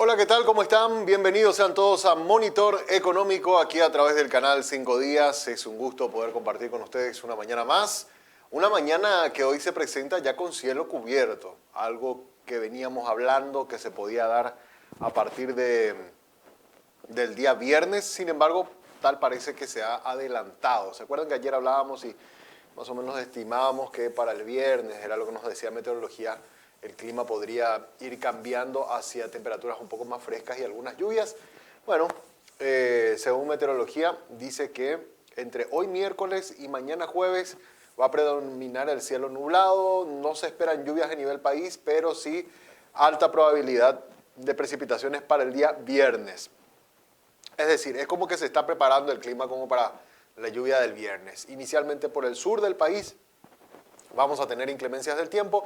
Hola, ¿qué tal? ¿Cómo están? Bienvenidos sean todos a Monitor Económico, aquí a través del canal 5 Días. Es un gusto poder compartir con ustedes una mañana más. Una mañana que hoy se presenta ya con cielo cubierto, algo que veníamos hablando que se podía dar a partir del día viernes. Sin embargo, tal parece que se ha adelantado. ¿Se acuerdan que ayer hablábamos y más o menos estimábamos que para el viernes, era lo que nos decía meteorología, el clima podría ir cambiando hacia temperaturas un poco más frescas y algunas lluvias? Bueno, según meteorología, dice que entre hoy miércoles y mañana jueves va a predominar el cielo nublado. No se esperan lluvias a nivel país, pero sí alta probabilidad de precipitaciones para el día viernes. Es decir, es como que se está preparando el clima como para la lluvia del viernes. Inicialmente por el sur del país vamos a tener inclemencias del tiempo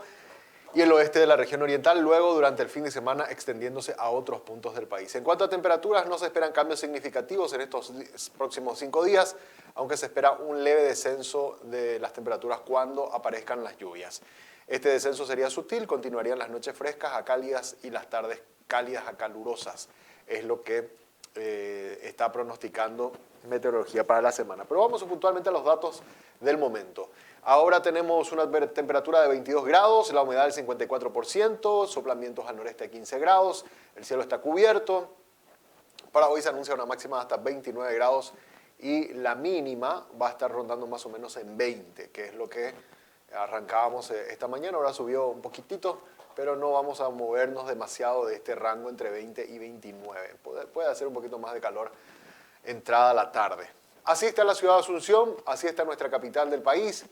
y el oeste de la región oriental, luego durante el fin de semana extendiéndose a otros puntos del país. En cuanto a temperaturas, no se esperan cambios significativos en estos próximos 5 días, aunque se espera un leve descenso de las temperaturas cuando aparezcan las lluvias. Este descenso sería sutil, continuarían las noches frescas a cálidas y las tardes cálidas a calurosas. Es lo que está pronosticando meteorología para la semana. Pero vamos puntualmente a los datos del momento. Ahora tenemos una temperatura de 22 grados, la humedad del 54%, soplan vientos al noreste de 15 grados, el cielo está cubierto. Para hoy se anuncia una máxima de hasta 29 grados y la mínima va a estar rondando más o menos en 20, que es lo que arrancábamos esta mañana. Ahora subió un poquitito, pero no vamos a movernos demasiado de este rango entre 20 y 29. Puede hacer un poquito más de calor entrada la tarde. Así está la ciudad de Asunción, así está nuestra capital del país,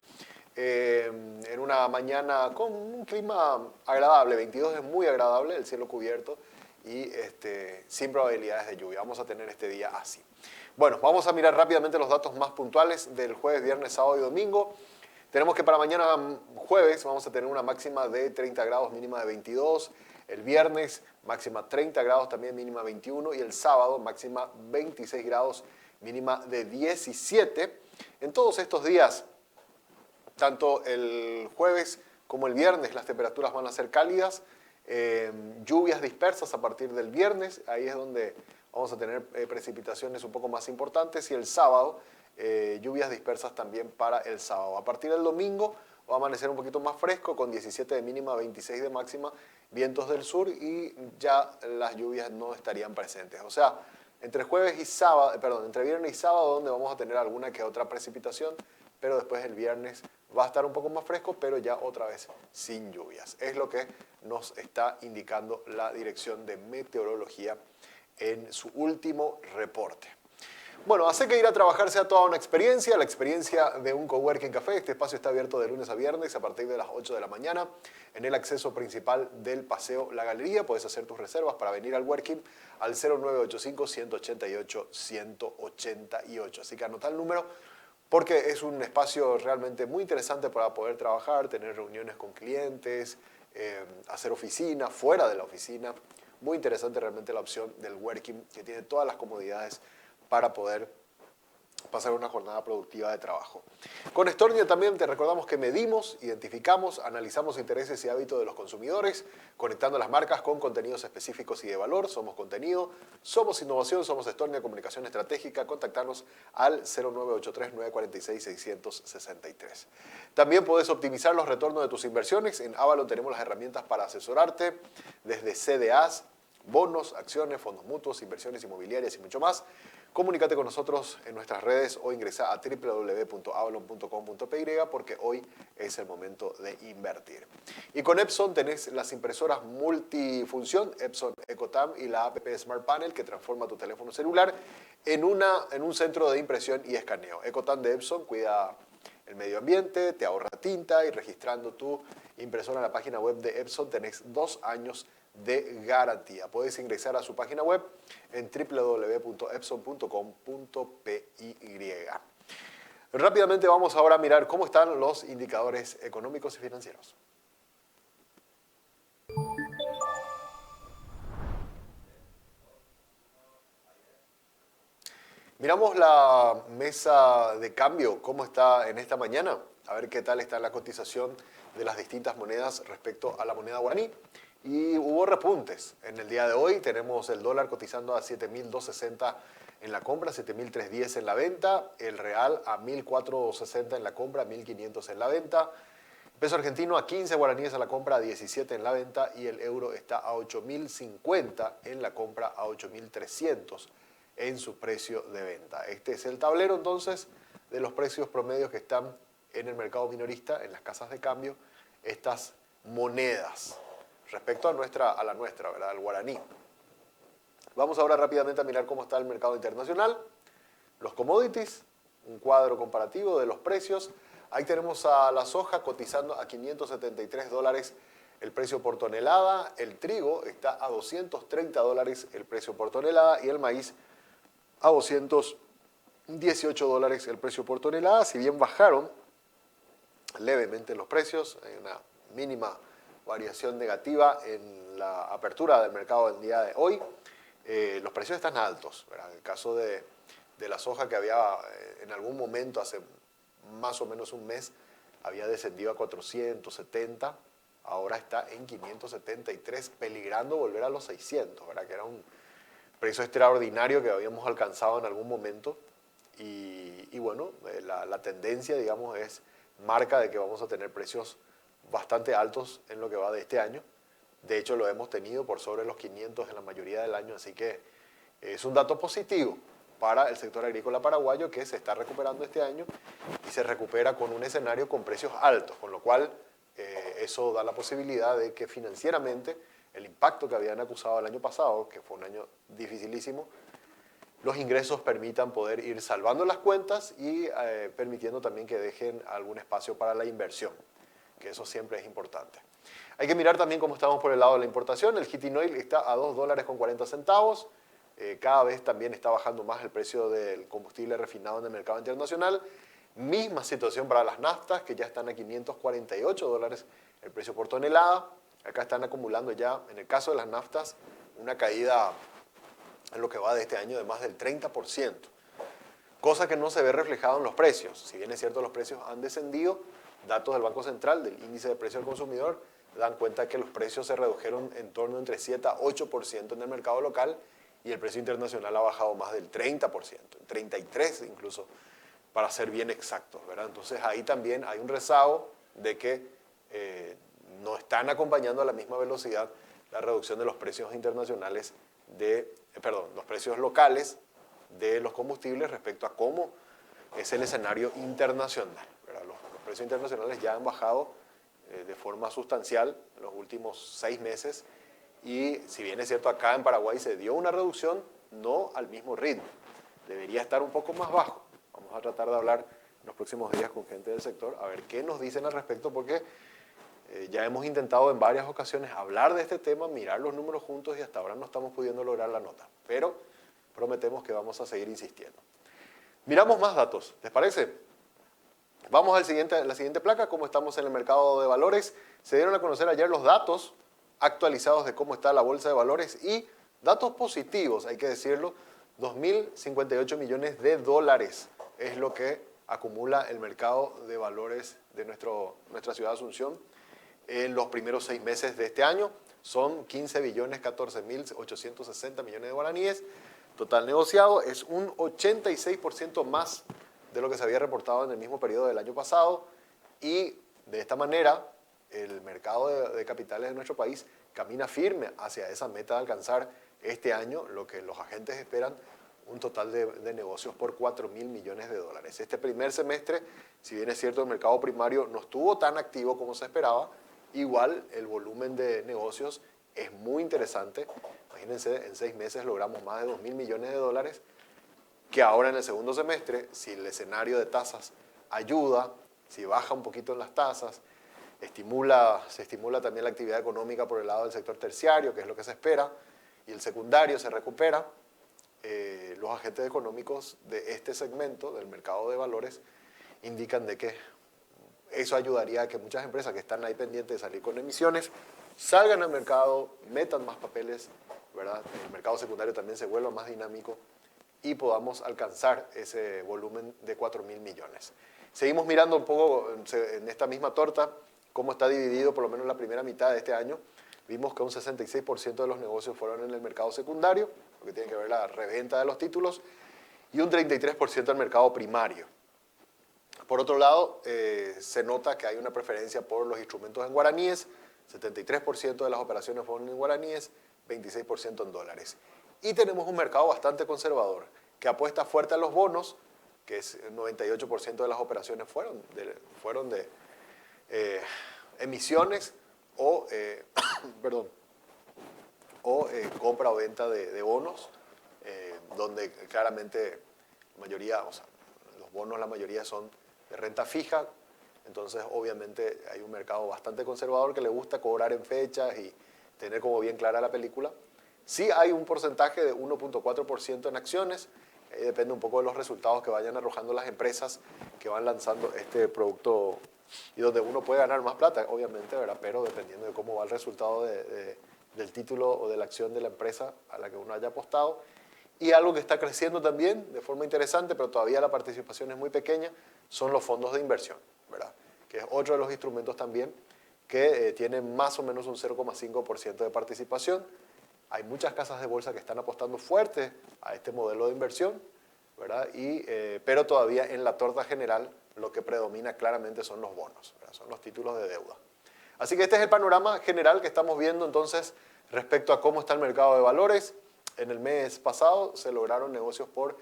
en una mañana con un clima agradable. 22 es muy agradable, el cielo cubierto y sin probabilidades de lluvia. Vamos a tener este día así. Bueno, vamos a mirar rápidamente los datos más puntuales del jueves, viernes, sábado y domingo. Tenemos que para mañana jueves vamos a tener una máxima de 30 grados, mínima de 22. El viernes máxima 30 grados, también mínima 21. Y el sábado máxima 26 grados, mínima de 17. En todos estos días, tanto el jueves como el viernes, las temperaturas van a ser cálidas. Lluvias dispersas a partir del viernes, ahí es donde vamos a tener precipitaciones un poco más importantes. Y el sábado, lluvias dispersas también para el sábado. A partir del domingo va a amanecer un poquito más fresco, con 17 de mínima, 26 de máxima, vientos del sur y ya las lluvias no estarían presentes. O sea, entre entre viernes y sábado, donde vamos a tener alguna que otra precipitación, pero después el viernes va a estar un poco más fresco, pero ya otra vez sin lluvias. Es lo que nos está indicando la Dirección de Meteorología en su último reporte. Bueno, hace que ir a trabajar sea toda una experiencia, la experiencia de un coworking café. Este espacio está abierto de lunes a viernes a partir de las 8 de la mañana en el acceso principal del Paseo La Galería. Puedes hacer tus reservas para venir al working al 0985-188-188. Así que anota el número porque es un espacio realmente muy interesante para poder trabajar, tener reuniones con clientes, hacer oficina, fuera de la oficina. Muy interesante realmente la opción del working, que tiene todas las comodidades para poder pasar una jornada productiva de trabajo. Con Stornia también te recordamos que medimos, identificamos, analizamos intereses y hábitos de los consumidores, conectando las marcas con contenidos específicos y de valor. Somos contenido, somos innovación, somos Stornia Comunicación Estratégica. Contactarnos al 0983-946-663. También puedes optimizar los retornos de tus inversiones. En Avalon tenemos las herramientas para asesorarte, desde CDAs, bonos, acciones, fondos mutuos, inversiones inmobiliarias y mucho más. Comunícate con nosotros en nuestras redes o ingresa a www.avalon.com.py porque hoy es el momento de invertir. Y con Epson tenés las impresoras multifunción, Epson EcoTam y la app Smart Panel, que transforma tu teléfono celular en un centro de impresión y escaneo. EcoTam de Epson cuida el medio ambiente, te ahorra tinta, y registrando tu impresora en la página web de Epson tenés 2 años de garantía. Puedes ingresar a su página web en www.epson.com.py. Rápidamente vamos ahora a mirar cómo están los indicadores económicos y financieros. Miramos la mesa de cambio, cómo está en esta mañana, a ver qué tal está la cotización de las distintas monedas respecto a la moneda guaraní. y hubo repuntes. En el día de hoy tenemos el dólar cotizando a 7.260 en la compra, 7.310 en la venta, el real a 1.460 en la compra, 1.500 en la venta, el peso argentino a 15 guaraníes a la compra, a 17 en la venta, y el euro está a 8.050 en la compra, a 8.300 en su precio de venta. Este es el tablero entonces de los precios promedios que están en el mercado minorista, en las casas de cambio, estas monedas respecto a la nuestra, ¿verdad? Al guaraní. Vamos ahora rápidamente a mirar cómo está el mercado internacional. Los commodities, un cuadro comparativo de los precios. Ahí tenemos a la soja cotizando a $573 el precio por tonelada. El trigo está a $230 el precio por tonelada. Y el maíz a $218 el precio por tonelada. Si bien bajaron levemente los precios, hay una mínima variación negativa en la apertura del mercado del día de hoy. Los precios están altos, ¿verdad? En el caso de la soja, que había en algún momento, hace más o menos un mes, había descendido a 470, ahora está en 573, peligrando volver a los 600, ¿verdad? Que era un precio extraordinario que habíamos alcanzado en algún momento. Y bueno, la tendencia, digamos, es marca de que vamos a tener precios bastante altos en lo que va de este año. De hecho, lo hemos tenido por sobre los 500 en la mayoría del año, así que es un dato positivo para el sector agrícola paraguayo, que se está recuperando este año y se recupera con un escenario con precios altos, con lo cual eso da la posibilidad de que financieramente el impacto que habían acusado el año pasado, que fue un año dificilísimo, los ingresos permitan poder ir salvando las cuentas y permitiendo también que dejen algún espacio para la inversión, que eso siempre es importante. Hay que mirar también cómo estamos por el lado de la importación. El heating oil está a $2.40. Cada vez también está bajando más el precio del combustible refinado en el mercado internacional. Misma situación para las naftas, que ya están a $548 el precio por tonelada. Acá están acumulando ya, en el caso de las naftas, una caída en lo que va de este año de más del 30%. Cosa que no se ve reflejado en los precios. Si bien es cierto, los precios han descendido, datos del Banco Central, del índice de precio del consumidor, dan cuenta que los precios se redujeron en torno entre 7 a 8% en el mercado local, y el precio internacional ha bajado más del 30%, en 33% incluso, para ser bien exactos, ¿verdad? Entonces ahí también hay un rezago de que no están acompañando a la misma velocidad la reducción de los precios internacionales los precios locales de los combustibles respecto a cómo es el escenario internacional, ¿verdad? Los precios internacionales ya han bajado de forma sustancial en los últimos 6 meses, y si bien es cierto, acá en Paraguay se dio una reducción, no al mismo ritmo, debería estar un poco más bajo. Vamos a tratar de hablar en los próximos días con gente del sector, a ver qué nos dicen al respecto, porque ya hemos intentado en varias ocasiones hablar de este tema, mirar los números juntos, y hasta ahora no estamos pudiendo lograr la nota, pero prometemos que vamos a seguir insistiendo. Miramos más datos, ¿les parece? Vamos a la siguiente placa, cómo estamos en el mercado de valores. Se dieron a conocer ayer los datos actualizados de cómo está la bolsa de valores, y datos positivos, hay que decirlo. 2.058 millones de dólares es lo que acumula el mercado de valores de nuestra ciudad de Asunción en los primeros 6 meses de este año. Son 15.014.860 millones de guaraníes. Total negociado es un 86% más de lo que se había reportado en el mismo periodo del año pasado, y de esta manera el mercado de capitales de nuestro país camina firme hacia esa meta de alcanzar este año lo que los agentes esperan, un total de negocios por 4.000 millones de dólares. Este primer semestre, si bien es cierto, el mercado primario no estuvo tan activo como se esperaba, igual el volumen de negocios es muy interesante. Imagínense, en 6 meses logramos más de 2.000 millones de dólares, que ahora en el segundo semestre, si el escenario de tasas ayuda, si baja un poquito en las tasas, se estimula también la actividad económica por el lado del sector terciario, que es lo que se espera, y el secundario se recupera. Los agentes económicos de este segmento del mercado de valores indican de que eso ayudaría a que muchas empresas que están ahí pendientes de salir con emisiones salgan al mercado, metan más papeles, ¿verdad? El mercado secundario también se vuelva más dinámico y podamos alcanzar ese volumen de 4.000 millones. Seguimos mirando un poco en esta misma torta cómo está dividido por lo menos la primera mitad de este año. vimos que un 66% de los negocios fueron en el mercado secundario, lo que tiene que ver la reventa de los títulos, y un 33% en el mercado primario. Por otro lado, se nota que hay una preferencia por los instrumentos en guaraníes, 73% de las operaciones fueron en guaraníes, 26% en dólares. Y tenemos un mercado bastante conservador, que apuesta fuerte a los bonos, que es el 98% de las operaciones fueron de emisiones o, compra o venta de bonos, donde claramente la mayoría, o sea, los bonos la mayoría son de renta fija, entonces obviamente hay un mercado bastante conservador que le gusta cobrar en fechas y tener como bien clara la película. Sí hay un porcentaje de 1.4% en acciones, depende un poco de los resultados que vayan arrojando las empresas que van lanzando este producto y donde uno puede ganar más plata, obviamente, ¿verdad? Pero dependiendo de cómo va el resultado del título o de la acción de la empresa a la que uno haya apostado. Y algo que está creciendo también de forma interesante, pero todavía la participación es muy pequeña, son los fondos de inversión, ¿verdad? Que es otro de los instrumentos también que tienen más o menos un 0,5% de participación. Hay muchas casas de bolsa que están apostando fuerte a este modelo de inversión, ¿verdad? Pero todavía en la torta general lo que predomina claramente son los bonos, ¿verdad? Son los títulos de deuda. Así que este es el panorama general que estamos viendo entonces respecto a cómo está el mercado de valores. En el mes pasado se lograron negocios por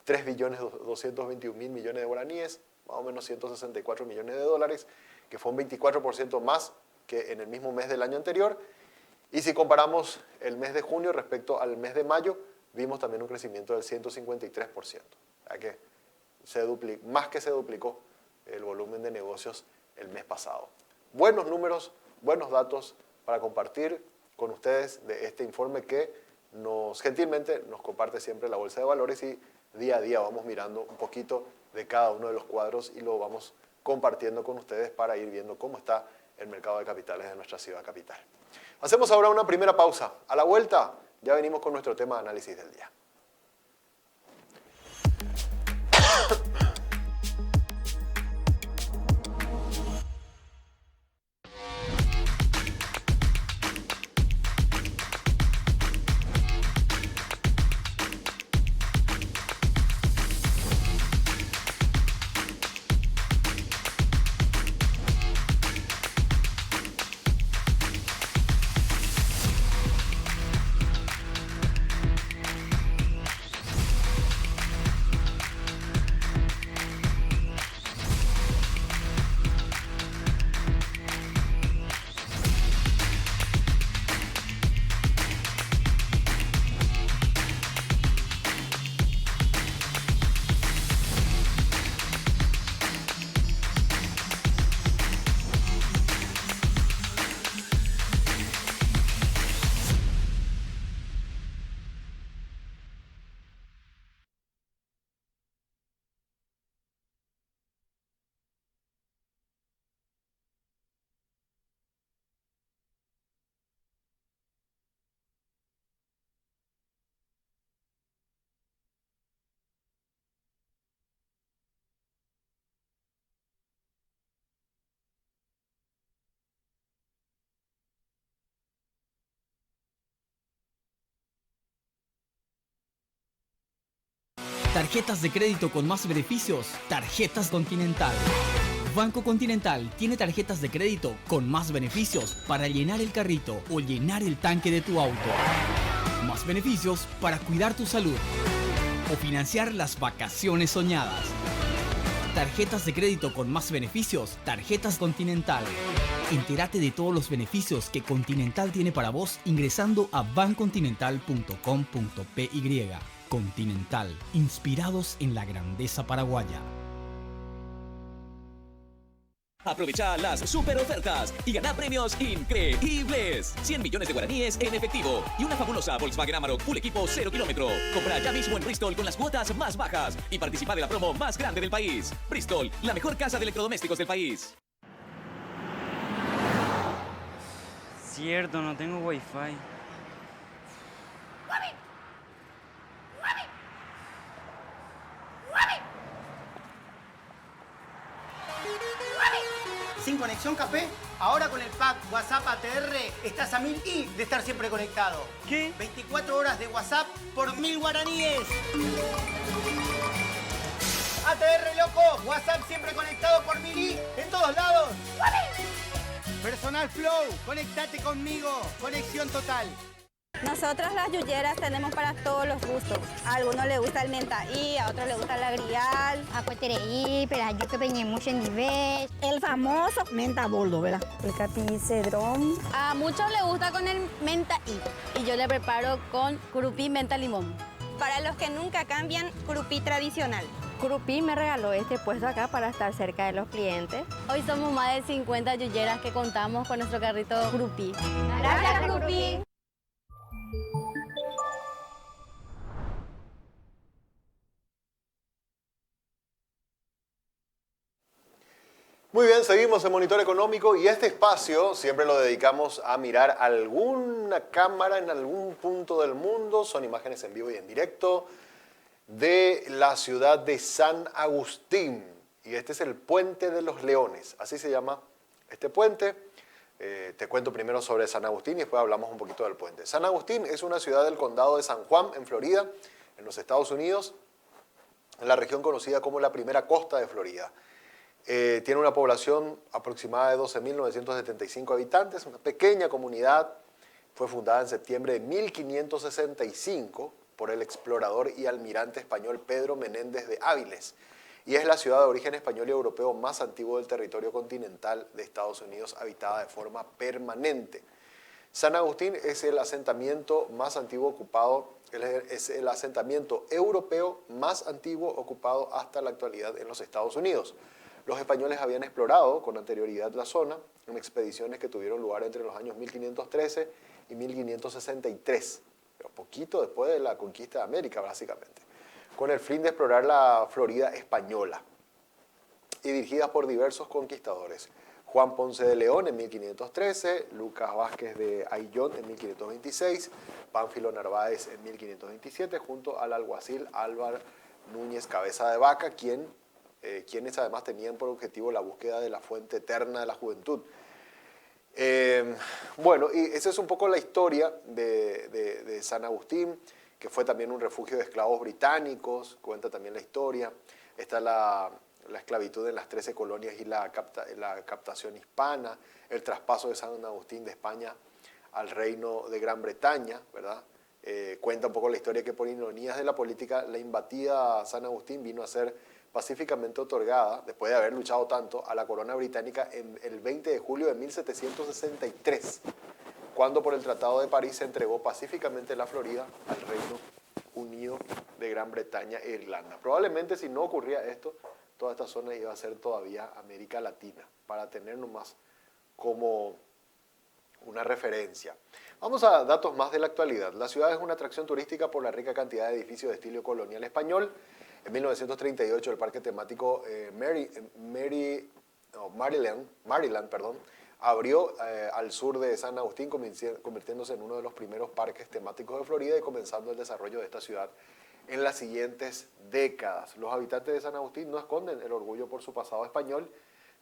3.221.000 millones de guaraníes, más o menos 164 millones de dólares, que fue un 24% más que en el mismo mes del año anterior. Y si comparamos el mes de junio respecto al mes de mayo, vimos también un crecimiento del 153%. O sea que más que se duplicó el volumen de negocios el mes pasado. Buenos números, buenos datos para compartir con ustedes de este informe que gentilmente nos comparte siempre la Bolsa de Valores y día a día vamos mirando un poquito de cada uno de los cuadros y lo vamos compartiendo con ustedes para ir viendo cómo está el mercado de capitales de nuestra ciudad capital. Hacemos ahora una primera pausa. A la vuelta ya venimos con nuestro tema de análisis del día. Tarjetas de crédito con más beneficios. Tarjetas Continental. Banco Continental tiene tarjetas de crédito con más beneficios para llenar el carrito o llenar el tanque de tu auto. Más beneficios para cuidar tu salud o financiar las vacaciones soñadas. Tarjetas de crédito con más beneficios. Tarjetas Continental. Entérate de todos los beneficios que Continental tiene para vos ingresando a bancontinental.com.py. Continental, inspirados en la grandeza paraguaya. Aprovecha las super ofertas y gana premios increíbles. 100 millones de guaraníes en efectivo y una fabulosa Volkswagen Amarok Full Equipo 0 kilómetro. Compra ya mismo en Bristol con las cuotas más bajas y participa de la promo más grande del país. Bristol, la mejor casa de electrodomésticos del país. Cierto, no tengo wifi. Sin conexión café, Ahora con el pack WhatsApp ATR estás a 1000 y de estar siempre conectado. ¿Qué? 24 horas de WhatsApp por 1000 guaraníes. ATR, loco. WhatsApp siempre conectado por 1000 y en todos lados. Personal Flow, conectate conmigo. Conexión total. Nosotros las yuyeras tenemos para todos los gustos. A algunos les gusta el mentaí, a otros les gusta el agrial. Aku tereí, pero yo que peñé mucho en nivel. El famoso menta boldo, ¿verdad? El capi cedrón. A muchos les gusta con el mentaí y yo le preparo con curupí menta limón. Para los que nunca cambian, curupí tradicional. Curupí me regaló este puesto acá para estar cerca de los clientes. Hoy somos más de 50 yuyeras que contamos con nuestro carrito Curupí. Gracias, Curupí. Muy bien, seguimos en Monitor Económico y este espacio siempre lo dedicamos a mirar alguna cámara en algún punto del mundo. Son imágenes en vivo y en directo de la ciudad de San Agustín. Y este es el Puente de los Leones, así se llama este puente. Te cuento primero sobre San Agustín y después hablamos un poquito del puente. San Agustín es una ciudad del condado de San Juan, en Florida, en los Estados Unidos, en la región conocida como la primera costa de Florida. Tiene una población aproximada de 12.975 habitantes, una pequeña comunidad. Fue fundada en septiembre de 1565 por el explorador y almirante español Pedro Menéndez de Áviles, y es la ciudad de origen español y europeo más antiguo del territorio continental de Estados Unidos, habitada de forma permanente. San Agustín es el asentamiento más antiguo ocupado, es el asentamiento europeo más antiguo ocupado hasta la actualidad en los Estados Unidos. Los españoles habían explorado con anterioridad la zona en expediciones que tuvieron lugar entre los años 1513 y 1563, pero poquito después de la conquista de América, básicamente, con el fin de explorar la Florida española, y dirigidas por diversos conquistadores. Juan Ponce de León en 1513, Lucas Vázquez de Ayllón en 1526, Pánfilo Narváez en 1527, junto al alguacil Álvar Núñez Cabeza de Vaca, quienes además tenían por objetivo la búsqueda de la fuente eterna de la juventud. Bueno, y esa es un poco la historia de San Agustín, que fue también un refugio de esclavos británicos, cuenta también la historia. Está la esclavitud en las 13 colonias y la captación hispana, el traspaso de San Agustín de España al reino de Gran Bretaña, ¿verdad? Cuenta un poco la historia que por ironías de la política, la invadida San Agustín vino a ser pacíficamente otorgada, después de haber luchado tanto, a la corona británica en el 20 de julio de 1763, cuando por el Tratado de París se entregó pacíficamente la Florida al Reino Unido de Gran Bretaña e Irlanda. Probablemente si no ocurría esto, toda esta zona iba a ser todavía América Latina, para tener nomás como una referencia. Vamos a datos más de la actualidad. La ciudad es una atracción turística por la rica cantidad de edificios de estilo colonial español. En 1938 el parque temático Maryland, abrió al sur de San Agustín, convirtiéndose en uno de los primeros parques temáticos de Florida y comenzando el desarrollo de esta ciudad en las siguientes décadas. Los habitantes de San Agustín no esconden el orgullo por su pasado español,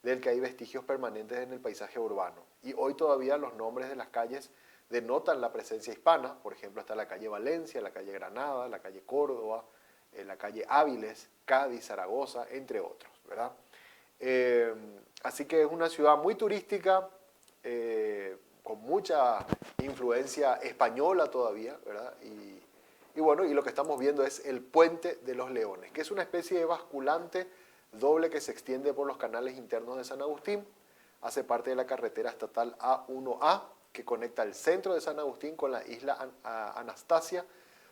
del que hay vestigios permanentes en el paisaje urbano. Y hoy todavía los nombres de las calles denotan la presencia hispana. Por ejemplo, está la calle Valencia, la calle Granada, la calle Córdoba, la calle Áviles, Cádiz, Zaragoza, entre otros, ¿verdad? Así que es una ciudad muy turística, con mucha influencia española todavía, ¿verdad? Y bueno, y lo que estamos viendo es el Puente de los Leones, que es una especie de basculante doble que se extiende por los canales internos de San Agustín. Hace parte de la carretera estatal A1A, que conecta el centro de San Agustín con la isla Anastasia.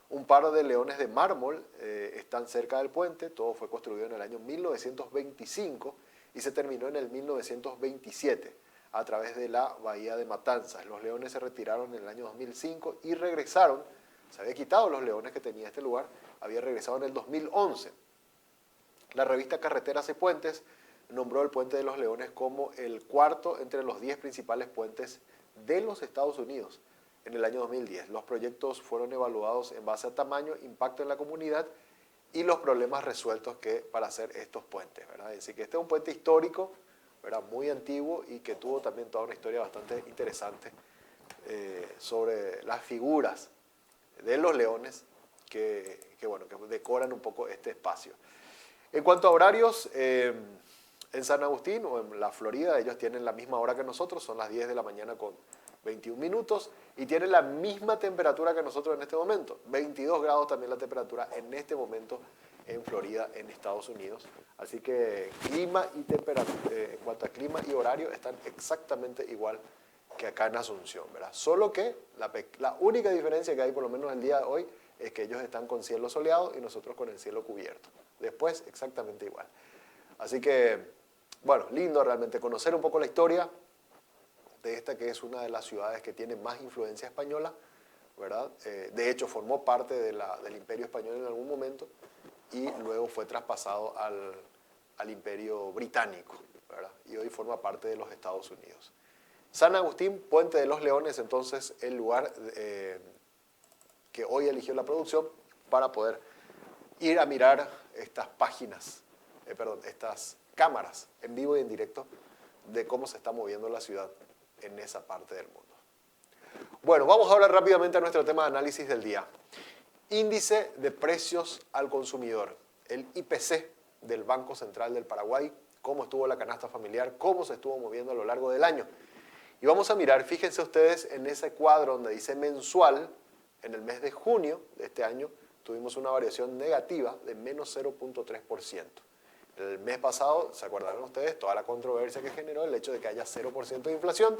Un par de leones de mármol están cerca del puente. Todo fue construido en el año 1925 y se terminó en el 1927 a través de la Bahía de Matanzas. Los leones se retiraron en el año 2005 y regresaron. Se había quitado los leones que tenía este lugar, había regresado en el 2011. La revista Carreteras y Puentes nombró el Puente de los Leones como el cuarto entre los 10 principales puentes de los Estados Unidos en el año 2010. Los proyectos fueron evaluados en base a tamaño, impacto en la comunidad y los problemas resueltos para hacer estos puentes, ¿verdad? Es decir, que este es un puente histórico, ¿verdad? Muy antiguo y que tuvo también toda una historia bastante interesante sobre las figuras de los leones que decoran un poco este espacio. En cuanto a horarios, en San Agustín o en la Florida, ellos tienen la misma hora que nosotros, son las 10 de la mañana con 21 minutos y tienen la misma temperatura que nosotros en este momento. 22 grados también la temperatura en este momento en Florida, en Estados Unidos. Así que clima y temperatura, en cuanto a clima y horario, están exactamente igual que acá en Asunción, ¿verdad? Solo que la única diferencia que hay, por lo menos el día de hoy, es que ellos están con cielo soleado y nosotros con el cielo cubierto. Después, exactamente igual. Así que, bueno, lindo realmente conocer un poco la historia de esta que es una de las ciudades que tiene más influencia española, ¿verdad? De hecho, formó parte del Imperio Español en algún momento y luego fue traspasado al Imperio Británico, ¿verdad? Y hoy forma parte de los Estados Unidos. San Agustín, Puente de los Leones, entonces el lugar que hoy eligió la producción para poder ir a mirar estas páginas, estas cámaras en vivo y en directo de cómo se está moviendo la ciudad en esa parte del mundo. Bueno, vamos ahora rápidamente a nuestro tema de análisis del día. Índice de precios al consumidor, el IPC del Banco Central del Paraguay, cómo estuvo la canasta familiar, cómo se estuvo moviendo a lo largo del año. Y vamos a mirar, fíjense ustedes en ese cuadro donde dice mensual, en el mes de junio de este año tuvimos una variación negativa de menos 0.3%. El mes pasado, ¿se acordarán ustedes? Toda la controversia que generó el hecho de que haya 0% de inflación.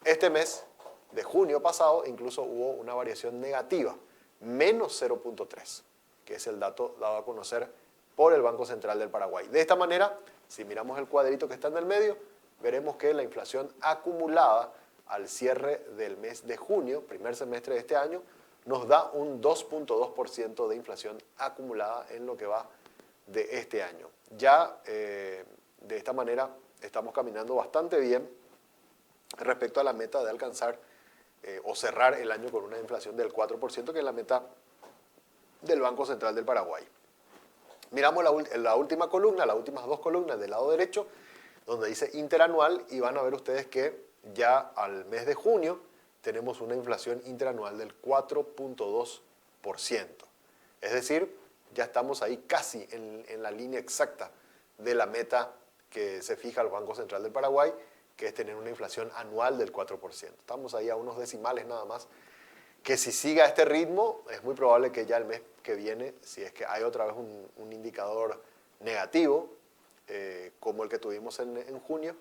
Este mes de junio pasado incluso hubo una variación negativa, menos 0.3%, que es el dato dado a conocer por el Banco Central del Paraguay. De esta manera, si miramos el cuadrito que está en el medio, veremos que la inflación acumulada al cierre del mes de junio, primer semestre de este año, nos da un 2.2% de inflación acumulada en lo que va de este año. Ya de esta manera estamos caminando bastante bien respecto a la meta de alcanzar o cerrar el año con una inflación del 4%, que es la meta del Banco Central del Paraguay. Miramos la última columna, las últimas dos columnas del lado derecho, donde dice interanual, y van a ver ustedes que ya al mes de junio tenemos una inflación interanual del 4.2%. Es decir, ya estamos ahí casi en la línea exacta de la meta que se fija el Banco Central del Paraguay, que es tener una inflación anual del 4%. Estamos ahí a unos decimales nada más, que si siga este ritmo, es muy probable que ya el mes que viene, si es que hay otra vez un indicador negativo, como el que tuvimos en junio,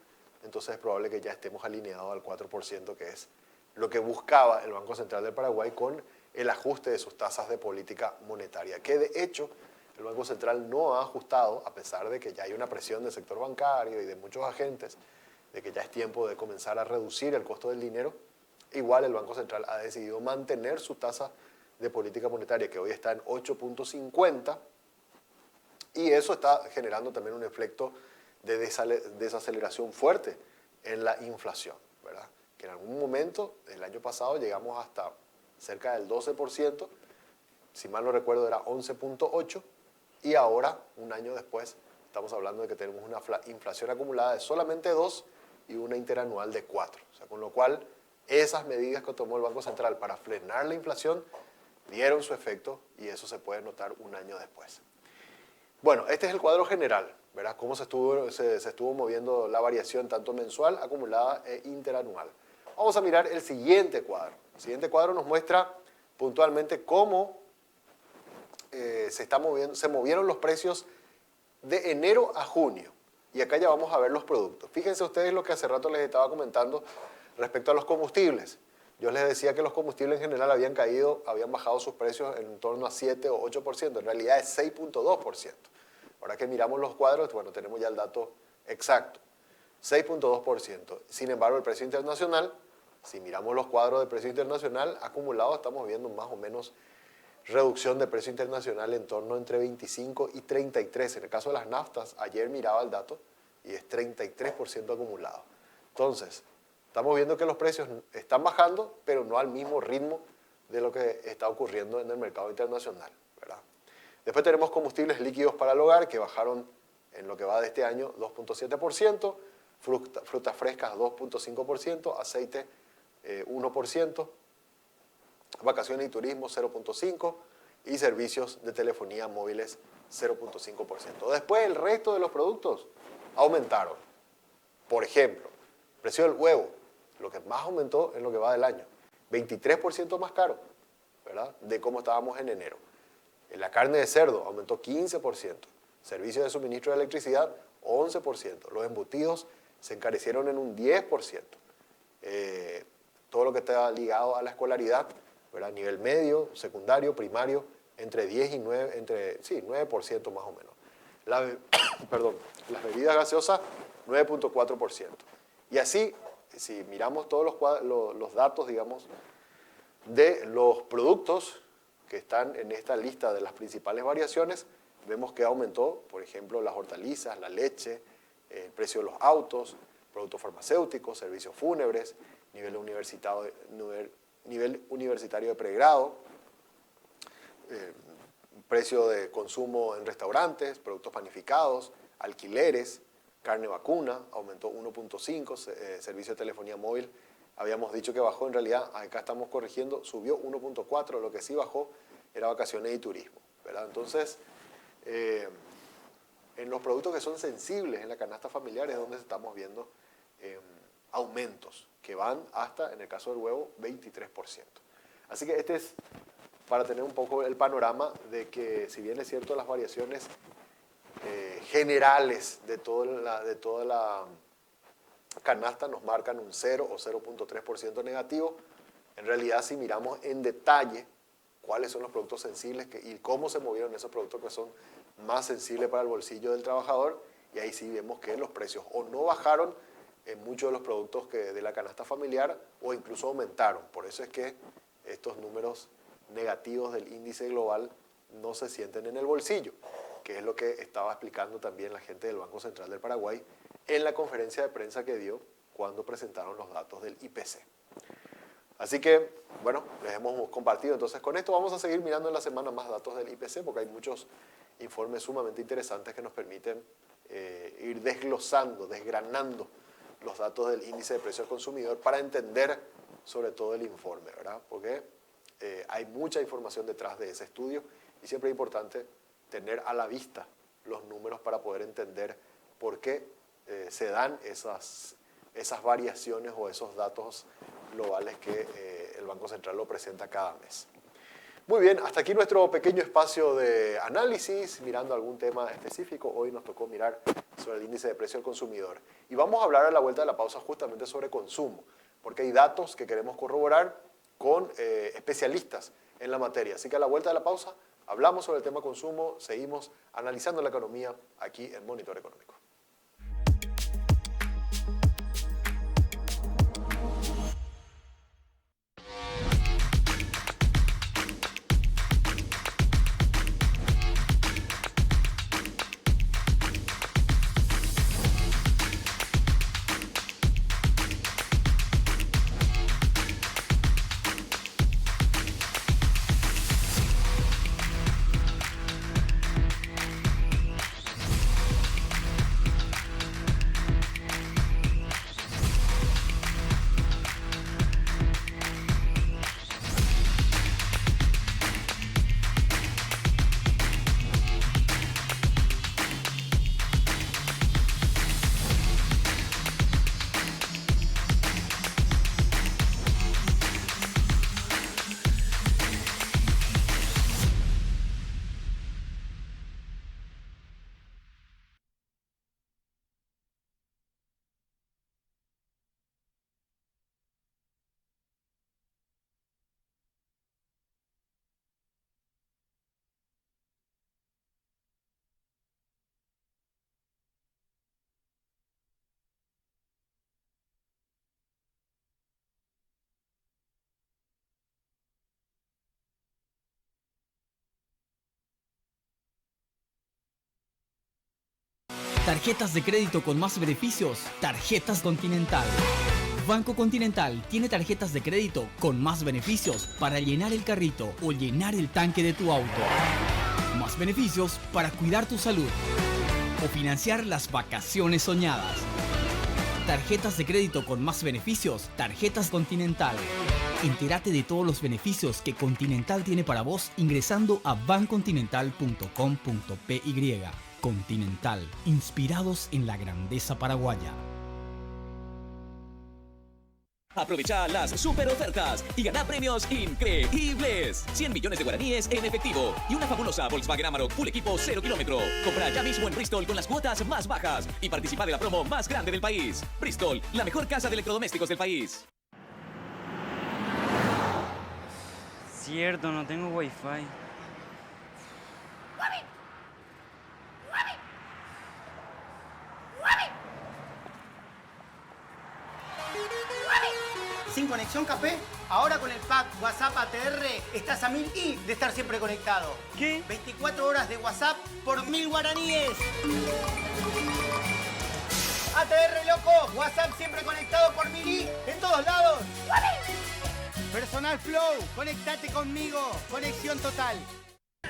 entonces es probable que ya estemos alineados al 4%, que es lo que buscaba el Banco Central del Paraguay con el ajuste de sus tasas de política monetaria, que de hecho el Banco Central no ha ajustado, a pesar de que ya hay una presión del sector bancario y de muchos agentes, de que ya es tiempo de comenzar a reducir el costo del dinero. Igual el Banco Central ha decidido mantener su tasa de política monetaria, que hoy está en 8.50, y eso está generando también un efecto de desaceleración fuerte en la inflación, ¿verdad? Que en algún momento, el año pasado, llegamos hasta cerca del 12%, si mal no recuerdo era 11.8%, y ahora, un año después, estamos hablando de que tenemos una inflación acumulada de solamente 2% y una interanual de 4%. O sea, con lo cual, esas medidas que tomó el Banco Central para frenar la inflación dieron su efecto y eso se puede notar un año después. Bueno, este es el cuadro general, ¿verdad? Cómo se estuvo moviendo la variación tanto mensual, acumulada e interanual. Vamos a mirar el siguiente cuadro. El siguiente cuadro nos muestra puntualmente cómo se movieron los precios de enero a junio. Y acá ya vamos a ver los productos. Fíjense ustedes lo que hace rato les estaba comentando respecto a los combustibles. Yo les decía que los combustibles en general habían bajado sus precios en torno a 7 o 8%. En realidad es 6.2%. Ahora que miramos los cuadros, bueno, tenemos ya el dato exacto. 6.2%. Sin embargo, el precio internacional, si miramos los cuadros de precio internacional acumulado, estamos viendo más o menos reducción de precio internacional en torno entre 25 y 33. En el caso de las naftas, ayer miraba el dato y es 33% acumulado. Entonces, estamos viendo que los precios están bajando, pero no al mismo ritmo de lo que está ocurriendo en el mercado internacional, ¿verdad? Después tenemos combustibles líquidos para el hogar que bajaron en lo que va de este año 2.7%. frutas frescas 2.5%, aceite 1%, vacaciones y turismo 0.5% y servicios de telefonía móviles 0.5%. Después el resto de los productos aumentaron. Por ejemplo, el precio del huevo, lo que más aumentó en lo que va del año, 23% más caro, ¿verdad?, de cómo estábamos en enero. La carne de cerdo aumentó 15%, servicios de suministro de electricidad 11%, los embutidos se encarecieron en un 10%. Todo lo que está ligado a la escolaridad, ¿verdad?, nivel medio, secundario, primario, entre 10 y 9, 9% más o menos. Las bebidas gaseosas, 9.4%. Y así, si miramos todos los datos, digamos, de los productos que están en esta lista de las principales variaciones, vemos que aumentó, por ejemplo, las hortalizas, la leche, el precio de los autos, productos farmacéuticos, servicios fúnebres, nivel universitario de pregrado, precio de consumo en restaurantes, productos panificados, alquileres, carne vacuna, aumentó 1.5%, servicio de telefonía móvil, habíamos dicho que bajó, en realidad acá estamos corrigiendo, subió 1.4%, lo que sí bajó era vacaciones y turismo, ¿verdad? Entonces, en los productos que son sensibles en la canasta familiar es donde estamos viendo aumentos que van hasta, en el caso del huevo, 23%. Así que este es para tener un poco el panorama de que, si bien es cierto, las variaciones generales de toda la canasta nos marcan un 0 o 0.3% negativo, en realidad si miramos en detalle cuáles son los productos sensibles y cómo se movieron esos productos que son más sensibles para el bolsillo del trabajador, y ahí sí vemos que los precios o no bajaron en muchos de los productos de la canasta familiar o incluso aumentaron. Por eso es que estos números negativos del índice global no se sienten en el bolsillo, que es lo que estaba explicando también la gente del Banco Central del Paraguay en la conferencia de prensa que dio cuando presentaron los datos del IPC. Así que, bueno, les hemos compartido. Entonces, con esto vamos a seguir mirando en la semana más datos del IPC, porque hay muchos informes sumamente interesantes que nos permiten ir desglosando, desgranando los datos del índice de precio al consumidor para entender sobre todo el informe, ¿verdad? Porque hay mucha información detrás de ese estudio y siempre es importante tener a la vista los números para poder entender por qué se dan esas variaciones o esos datos globales que el Banco Central lo presenta cada mes. Muy bien, hasta aquí nuestro pequeño espacio de análisis, mirando algún tema específico. Hoy nos tocó mirar sobre el índice de precio al consumidor. Y vamos a hablar a la vuelta de la pausa justamente sobre consumo, porque hay datos que queremos corroborar con especialistas en la materia. Así que a la vuelta de la pausa hablamos sobre el tema consumo, seguimos analizando la economía aquí en Monitor Económico. Tarjetas de crédito con más beneficios. Tarjetas Continental. Banco Continental tiene tarjetas de crédito con más beneficios para llenar el carrito o llenar el tanque de tu auto. Más beneficios para cuidar tu salud o financiar las vacaciones soñadas. Tarjetas de crédito con más beneficios, Tarjetas Continental. Entérate de todos los beneficios que Continental tiene para vos ingresando a bancontinental.com.py. Continental, inspirados en la grandeza paraguaya. Aprovecha las super ofertas y gana premios increíbles. 100 millones de guaraníes en efectivo y una fabulosa Volkswagen Amarok full equipo 0 kilómetro. Compra ya mismo en Bristol con las cuotas más bajas y participa de la promo más grande del país. Bristol, la mejor casa de electrodomésticos del país. Cierto, no tengo wifi. Sin conexión café, ahora con el pack WhatsApp ATR estás a 1000 y de estar siempre conectado. ¿Qué? 24 horas de WhatsApp por 1000 guaraníes. ATR, loco, WhatsApp siempre conectado por 1000 y en todos lados. Personal Flow, conectate conmigo, conexión total.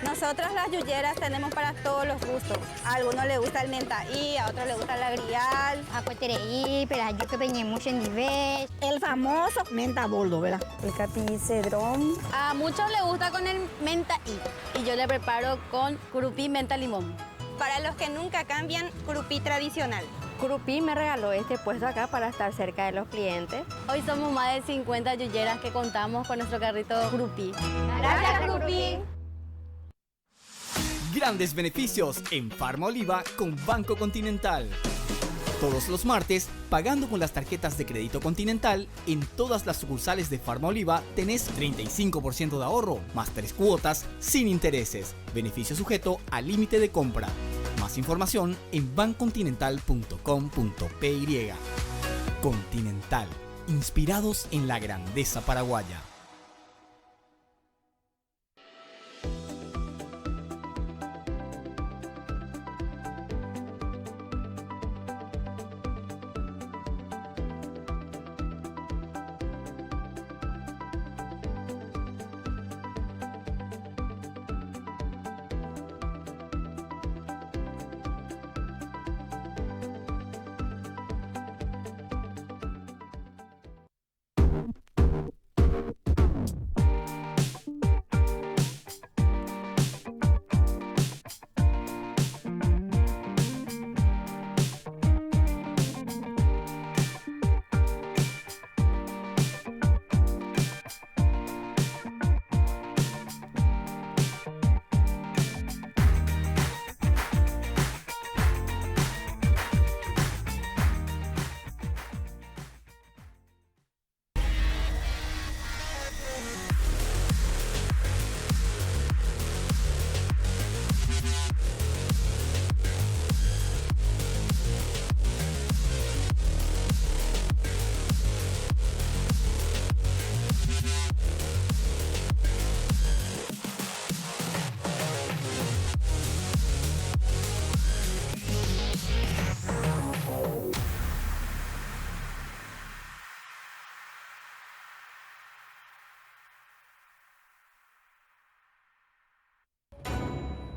Nosotros las yuyeras tenemos para todos los gustos. A algunos les gusta el mentaí, a otros les gusta el agrial. Ako tereí, pero yo que peñé mucho en nivel. El famoso menta boldo, ¿verdad? El capicedrón. A muchos les gusta con el mentaí y yo le preparo con curupí menta limón. Para los que nunca cambian, curupí tradicional. Curupí me regaló este puesto acá para estar cerca de los clientes. Hoy somos más de 50 yuyeras que contamos con nuestro carrito Curupí. Gracias, Curupí. Grandes beneficios en Farma Oliva con Banco Continental. Todos los martes, pagando con las tarjetas de crédito Continental, en todas las sucursales de Farma Oliva tenés 35% de ahorro, más 3 cuotas, sin intereses. Beneficio sujeto al límite de compra. Más información en bancontinental.com.py. Continental, inspirados en la grandeza paraguaya.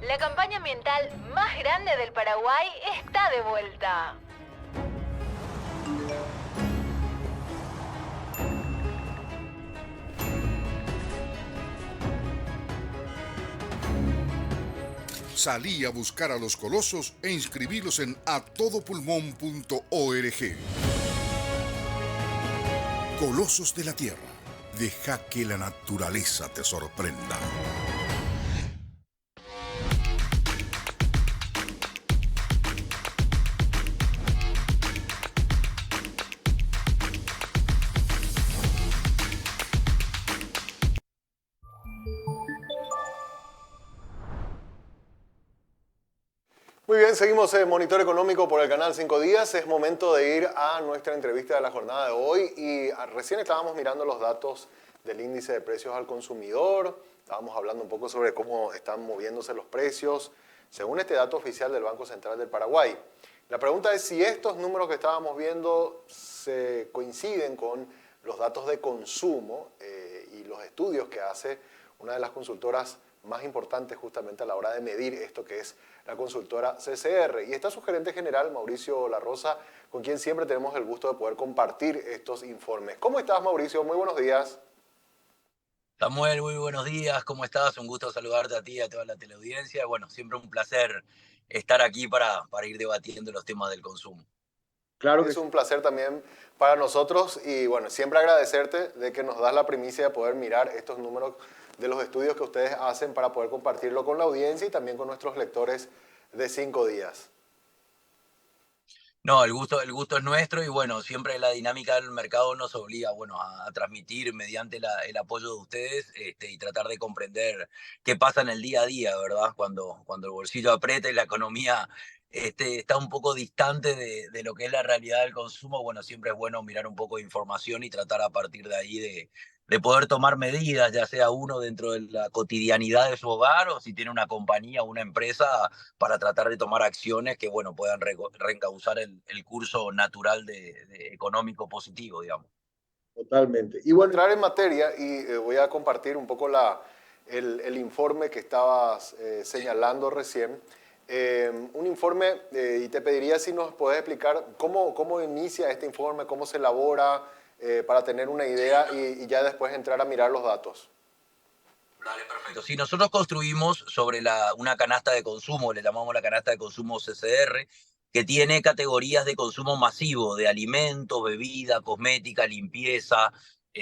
La campaña ambiental más grande del Paraguay está de vuelta. Salí a buscar a los colosos e inscribirlos en atodopulmón.org. Colosos de la Tierra. Deja que la naturaleza te sorprenda. Muy bien, seguimos en Monitor Económico por el canal 5 Días. Es momento de ir a nuestra entrevista de la jornada de hoy y recién estábamos mirando los datos del índice de precios al consumidor. Estábamos hablando un poco sobre cómo están moviéndose los precios según este dato oficial del Banco Central del Paraguay. La pregunta es si estos números que estábamos viendo se coinciden con los datos de consumo y los estudios que hace una de las consultoras más importantes justamente a la hora de medir esto que es la consultora CCR. Y está su gerente general, Mauricio La Rosa, con quien siempre tenemos el gusto de poder compartir estos informes. ¿Cómo estás, Mauricio? Muy buenos días. Samuel, muy buenos días, ¿cómo estás? Un gusto saludarte a ti y a toda la teleaudiencia. Bueno, siempre un placer estar aquí para ir debatiendo los temas del consumo. Claro que es un placer también para nosotros y bueno, siempre agradecerte de que nos das la primicia de poder mirar estos números de los estudios que ustedes hacen para poder compartirlo con la audiencia y también con nuestros lectores de 5 días. No, el gusto es nuestro y bueno, siempre la dinámica del mercado nos obliga, bueno, a transmitir mediante el apoyo de ustedes y tratar de comprender qué pasa en el día a día, ¿verdad? Cuando el bolsillo aprieta y la economía está un poco distante de lo que es la realidad del consumo, bueno, siempre es bueno mirar un poco de información y tratar a partir de ahí de poder tomar medidas, ya sea uno dentro de la cotidianidad de su hogar o si tiene una compañía o una empresa para tratar de tomar acciones que, bueno, puedan reencauzar el curso natural de económico positivo, digamos. Totalmente. Y voy a entrar en materia y voy a compartir un poco el informe que estabas señalando recién. Un informe, y te pediría si nos puedes explicar cómo inicia este informe, cómo se elabora, para tener una idea y ya después entrar a mirar los datos. Dale, perfecto. Si nosotros construimos sobre una canasta de consumo, le llamamos la canasta de consumo CCR, que tiene categorías de consumo masivo, de alimentos, bebida, cosmética, limpieza,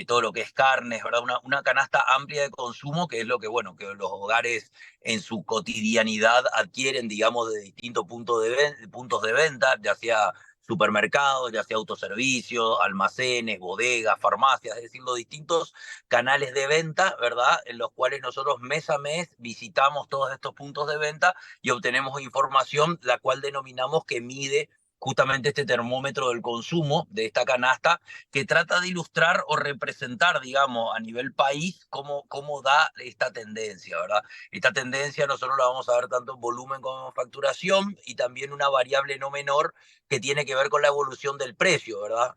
todo lo que es carnes, ¿verdad? Una canasta amplia de consumo, que es lo que, bueno, que los hogares en su cotidianidad adquieren, digamos, de distintos puntos de venta, ya sea supermercados, ya sea autoservicios, almacenes, bodegas, farmacias, es decir, los distintos canales de venta, ¿verdad? En los cuales nosotros mes a mes visitamos todos estos puntos de venta y obtenemos información, la cual denominamos que mide justamente este termómetro del consumo de esta canasta, que trata de ilustrar o representar, digamos, a nivel país, cómo da esta tendencia, ¿verdad? Esta tendencia nosotros la vamos a ver tanto en volumen como en facturación y también una variable no menor que tiene que ver con la evolución del precio, ¿verdad?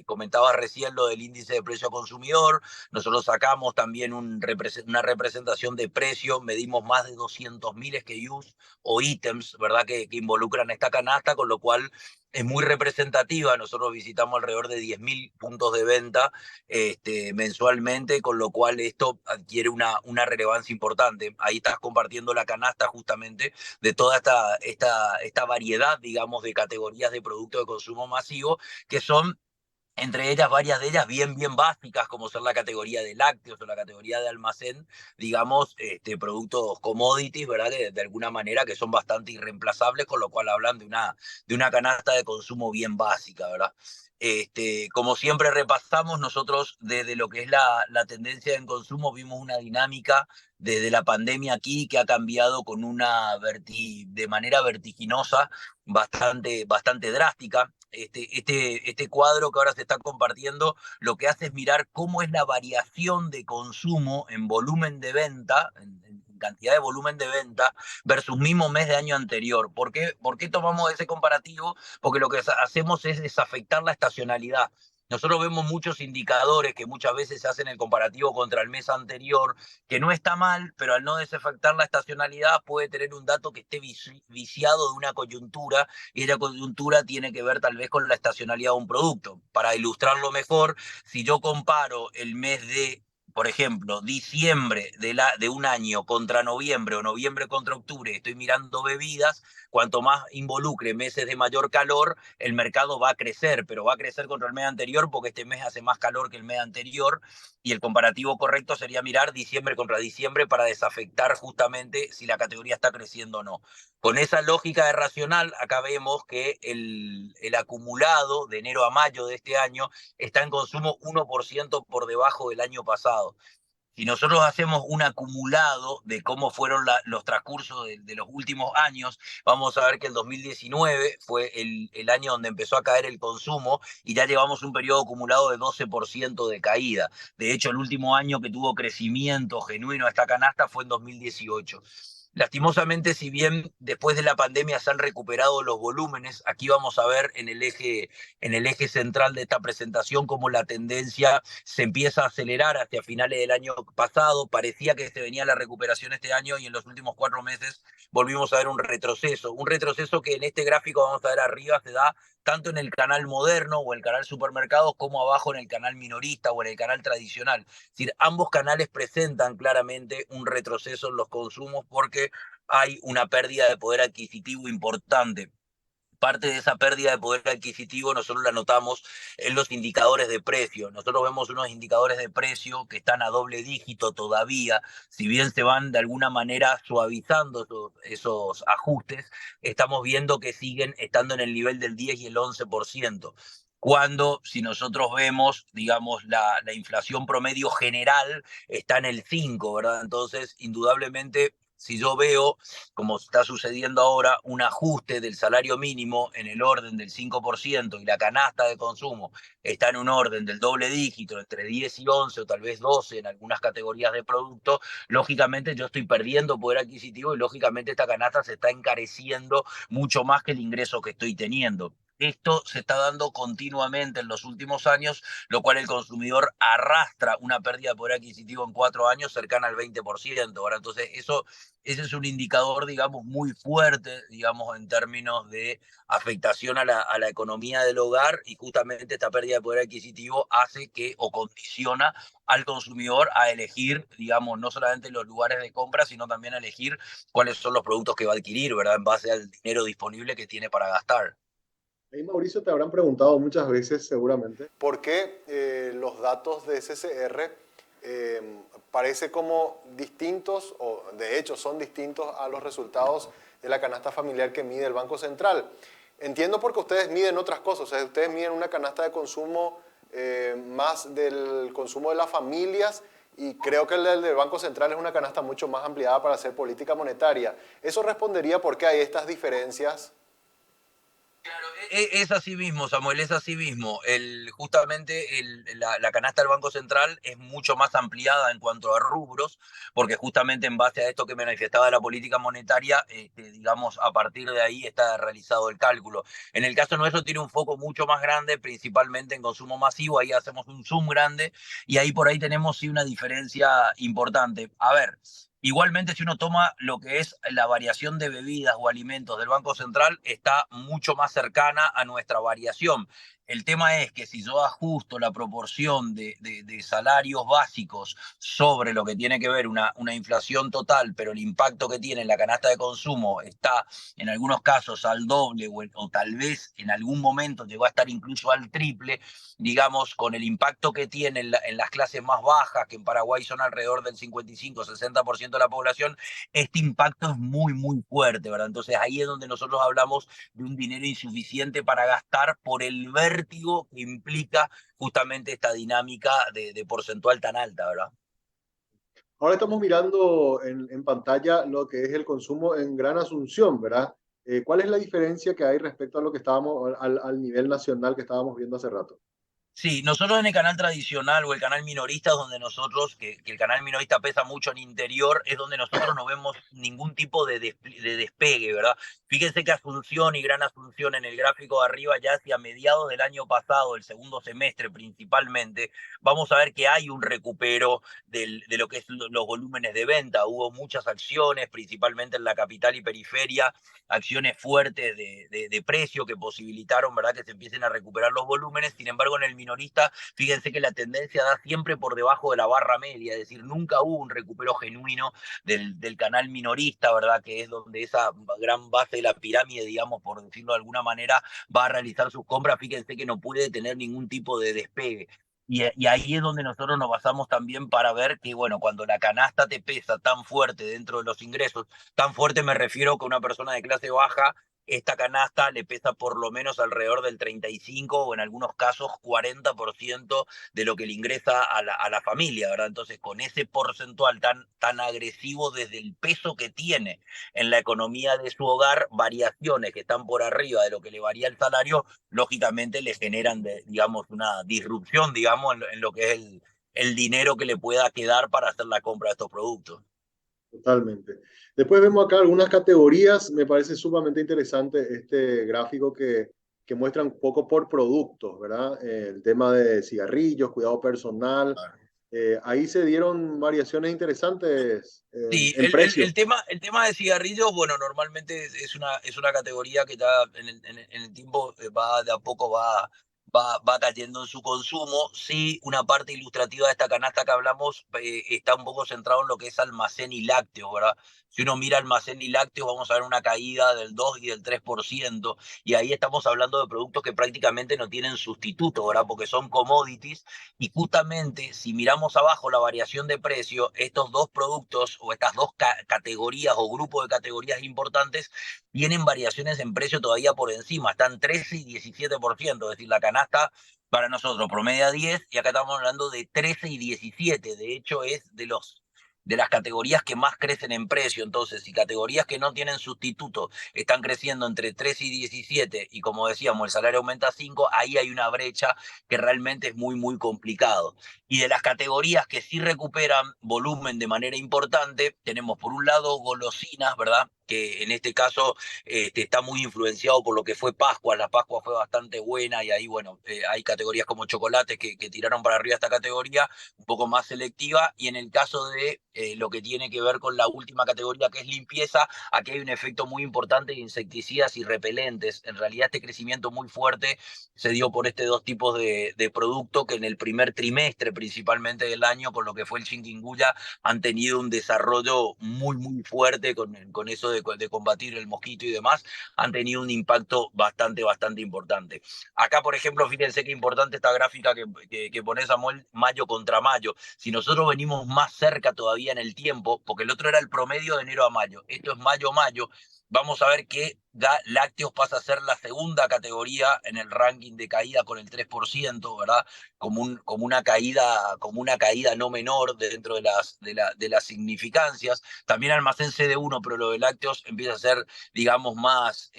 Comentaba recién lo del índice de precio consumidor, nosotros sacamos también una representación de precio, medimos más de 200.000 SKUs o ítems, ¿verdad? Que involucran esta canasta, con lo cual es muy representativa. Nosotros visitamos alrededor de 10.000 puntos de venta mensualmente, con lo cual esto adquiere una relevancia importante. Ahí estás compartiendo la canasta justamente de toda esta variedad, digamos, de categorías de productos de consumo masivo, que son entre ellas, varias de ellas bien básicas, como ser la categoría de lácteos o la categoría de almacén, digamos, productos commodities, ¿verdad? De alguna manera que son bastante irreemplazables, con lo cual hablan de una canasta de consumo bien básica, ¿verdad? Como siempre repasamos, nosotros desde lo que es la tendencia en consumo vimos una dinámica desde la pandemia aquí que ha cambiado con de manera vertiginosa, bastante drástica. Este cuadro que ahora se está compartiendo lo que hace es mirar cómo es la variación de consumo en volumen de venta, en cantidad de volumen de venta, versus mismo mes de año anterior. ¿Por qué tomamos ese comparativo? Porque lo que hacemos es desafectar la estacionalidad. Nosotros vemos muchos indicadores que muchas veces se hacen el comparativo contra el mes anterior, que no está mal, pero al no desafectar la estacionalidad puede tener un dato que esté viciado de una coyuntura, y la coyuntura tiene que ver tal vez con la estacionalidad de un producto. Para ilustrarlo mejor, si yo comparo el mes de, por ejemplo, diciembre de un año contra noviembre o noviembre contra octubre, estoy mirando bebidas, cuanto más involucre meses de mayor calor, el mercado va a crecer, pero va a crecer contra el mes anterior porque este mes hace más calor que el mes anterior, y el comparativo correcto sería mirar diciembre contra diciembre para desafectar justamente si la categoría está creciendo o no. Con esa lógica de racional, acá vemos que el acumulado de enero a mayo de este año está en consumo 1% por debajo del año pasado. Si nosotros hacemos un acumulado de cómo fueron los transcursos de los últimos años, vamos a ver que el 2019 fue el año donde empezó a caer el consumo y ya llevamos un periodo acumulado de 12% de caída. De hecho, el último año que tuvo crecimiento genuino esta canasta fue en 2018. Lastimosamente, si bien después de la pandemia se han recuperado los volúmenes, aquí vamos a ver en el eje central de esta presentación cómo la tendencia se empieza a acelerar hacia finales del año pasado. Parecía que se venía la recuperación este año y en los últimos 4 meses volvimos a ver un retroceso. Un retroceso que en este gráfico vamos a ver arriba se da tanto en el canal moderno o el canal supermercados como abajo en el canal minorista o en el canal tradicional. Es decir, ambos canales presentan claramente un retroceso en los consumos porque hay una pérdida de poder adquisitivo importante. Parte de esa pérdida de poder adquisitivo nosotros la notamos en los indicadores de precio. Nosotros vemos unos indicadores de precio que están a doble dígito todavía, si bien se van de alguna manera suavizando esos ajustes, estamos viendo que siguen estando en el nivel del 10 y el 11%. Cuando, si nosotros vemos, digamos, la inflación promedio general está en el 5, ¿verdad? Entonces, indudablemente, si yo veo, como está sucediendo ahora, un ajuste del salario mínimo en el orden del 5% y la canasta de consumo está en un orden del doble dígito, entre 10 y 11 o tal vez 12 en algunas categorías de producto, lógicamente yo estoy perdiendo poder adquisitivo y lógicamente esta canasta se está encareciendo mucho más que el ingreso que estoy teniendo. Esto se está dando continuamente en los últimos años, lo cual el consumidor arrastra una pérdida de poder adquisitivo en 4 años cercana al 20%. Ahora, entonces, ese es un indicador, digamos, muy fuerte, digamos, en términos de afectación a la economía del hogar, y justamente esta pérdida de poder adquisitivo hace que o condiciona al consumidor a elegir, digamos, no solamente los lugares de compra, sino también a elegir cuáles son los productos que va a adquirir, ¿verdad? En base al dinero disponible que tiene para gastar. Ahí, Mauricio, te habrán preguntado muchas veces seguramente por qué los datos de SCR parece como distintos, o de hecho son distintos a los resultados de la canasta familiar que mide el Banco Central. Entiendo porque ustedes miden otras cosas, o sea, ustedes miden una canasta de consumo más del consumo de las familias, y creo que el del Banco Central es una canasta mucho más ampliada para hacer política monetaria. ¿Eso respondería por qué hay estas diferencias? Claro, es así mismo, Samuel, es así mismo. Justamente la canasta del Banco Central es mucho más ampliada en cuanto a rubros, porque justamente en base a esto que me manifestaba la política monetaria, digamos, a partir de ahí está realizado el cálculo. En el caso nuestro tiene un foco mucho más grande, principalmente en consumo masivo, ahí hacemos un zoom grande y ahí por ahí tenemos sí una diferencia importante. A ver. Igualmente, si uno toma lo que es la variación de bebidas o alimentos del Banco Central, está mucho más cercana a nuestra variación. El tema es que si yo ajusto la proporción de salarios básicos sobre lo que tiene que ver una inflación total, pero el impacto que tiene en la canasta de consumo está en algunos casos al doble o tal vez en algún momento llegó a estar incluso al triple, digamos, con el impacto que tiene en las clases más bajas, que en Paraguay son alrededor del 55-60% de la población, este impacto es muy, muy fuerte, ¿verdad? Entonces ahí es donde nosotros hablamos de un dinero insuficiente para gastar por el vértigo que implica justamente esta dinámica de porcentual tan alta, ¿verdad? Ahora estamos mirando en pantalla lo que es el consumo en Gran Asunción, ¿verdad? ¿Cuál es la diferencia que hay respecto a lo que estábamos, al nivel nacional que estábamos viendo hace rato? Sí, nosotros en el canal tradicional o el canal minorista es donde nosotros, que el canal minorista pesa mucho en interior, es donde nosotros no vemos ningún tipo de despegue, ¿verdad? Fíjense que Asunción y Gran Asunción en el gráfico de arriba ya hacia mediados del año pasado, el segundo semestre principalmente, vamos a ver que hay un recupero de lo que es los volúmenes de venta. Hubo muchas acciones, principalmente en la capital y periferia, acciones fuertes de precio que posibilitaron, ¿verdad?, que se empiecen a recuperar los volúmenes. Sin embargo, en el minorista, fíjense que la tendencia da siempre por debajo de la barra media, es decir, nunca hubo un recupero genuino del canal minorista, ¿verdad?, que es donde esa gran base de la pirámide, digamos, por decirlo de alguna manera, va a realizar sus compras. Fíjense que no puede tener ningún tipo de despegue. Y ahí es donde nosotros nos basamos también para ver que, bueno, cuando la canasta te pesa tan fuerte dentro de los ingresos, tan fuerte me refiero que una persona de clase baja, esta canasta le pesa por lo menos alrededor del 35 o en algunos casos 40% de lo que le ingresa a la familia, ¿verdad? Entonces, con ese porcentual tan agresivo desde el peso que tiene en la economía de su hogar, variaciones que están por arriba de lo que le varía el salario, lógicamente le generan, digamos, una disrupción, digamos, en lo que es el dinero que le pueda quedar para hacer la compra de estos productos. Totalmente. Después vemos acá algunas categorías. Me parece sumamente interesante este gráfico que muestra un poco por productos, ¿verdad? El tema de cigarrillos, cuidado personal. Ahí se dieron variaciones interesantes Sí, en precio. el tema de cigarrillos, bueno, normalmente es una categoría que ya en el tiempo va de a poco va cayendo en su consumo. Sí, una parte ilustrativa de esta canasta que hablamos está un poco centrado en lo que es almacén y lácteos, ¿verdad? Si uno mira almacén y lácteos, vamos a ver una caída del 2 y del 3%, y ahí estamos hablando de productos que prácticamente no tienen sustituto, ¿verdad? Porque son commodities, y justamente si miramos abajo la variación de precio, estos dos productos o estas dos categorías o grupos de categorías importantes tienen variaciones en precio todavía por encima, están 13 y 17%, es decir, la canasta para nosotros promedia 10 y acá estamos hablando de 13 y 17, de hecho es de las categorías que más crecen en precio. Entonces, si categorías que no tienen sustituto están creciendo entre 13 y 17 y como decíamos, el salario aumenta 5, ahí hay una brecha que realmente es muy, muy complicado. Y de las categorías que sí recuperan volumen de manera importante, tenemos por un lado golosinas, ¿verdad? Que en este caso está muy influenciado por lo que fue Pascua. La Pascua fue bastante buena y ahí, bueno, hay categorías como chocolates que tiraron para arriba esta categoría, un poco más selectiva. Y en el caso de lo que tiene que ver con la última categoría, que es limpieza, aquí hay un efecto muy importante de insecticidas y repelentes. En realidad este crecimiento muy fuerte se dio por estos dos tipos de producto que en el primer trimestre principalmente del año, con lo que fue el chikungunya, han tenido un desarrollo muy, muy fuerte con eso de combatir el mosquito y demás, han tenido un impacto bastante, bastante importante. Acá, por ejemplo, fíjense qué importante esta gráfica que pone Samuel, mayo contra mayo. Si nosotros venimos más cerca todavía en el tiempo, porque el otro era el promedio de enero a mayo, esto es mayo-mayo, vamos a ver que lácteos pasa a ser la segunda categoría en el ranking de caída con el 3%, ¿verdad? Como una caída no menor dentro de las significancias. También almacén CD1, pero lo de lácteos empieza a ser, digamos, más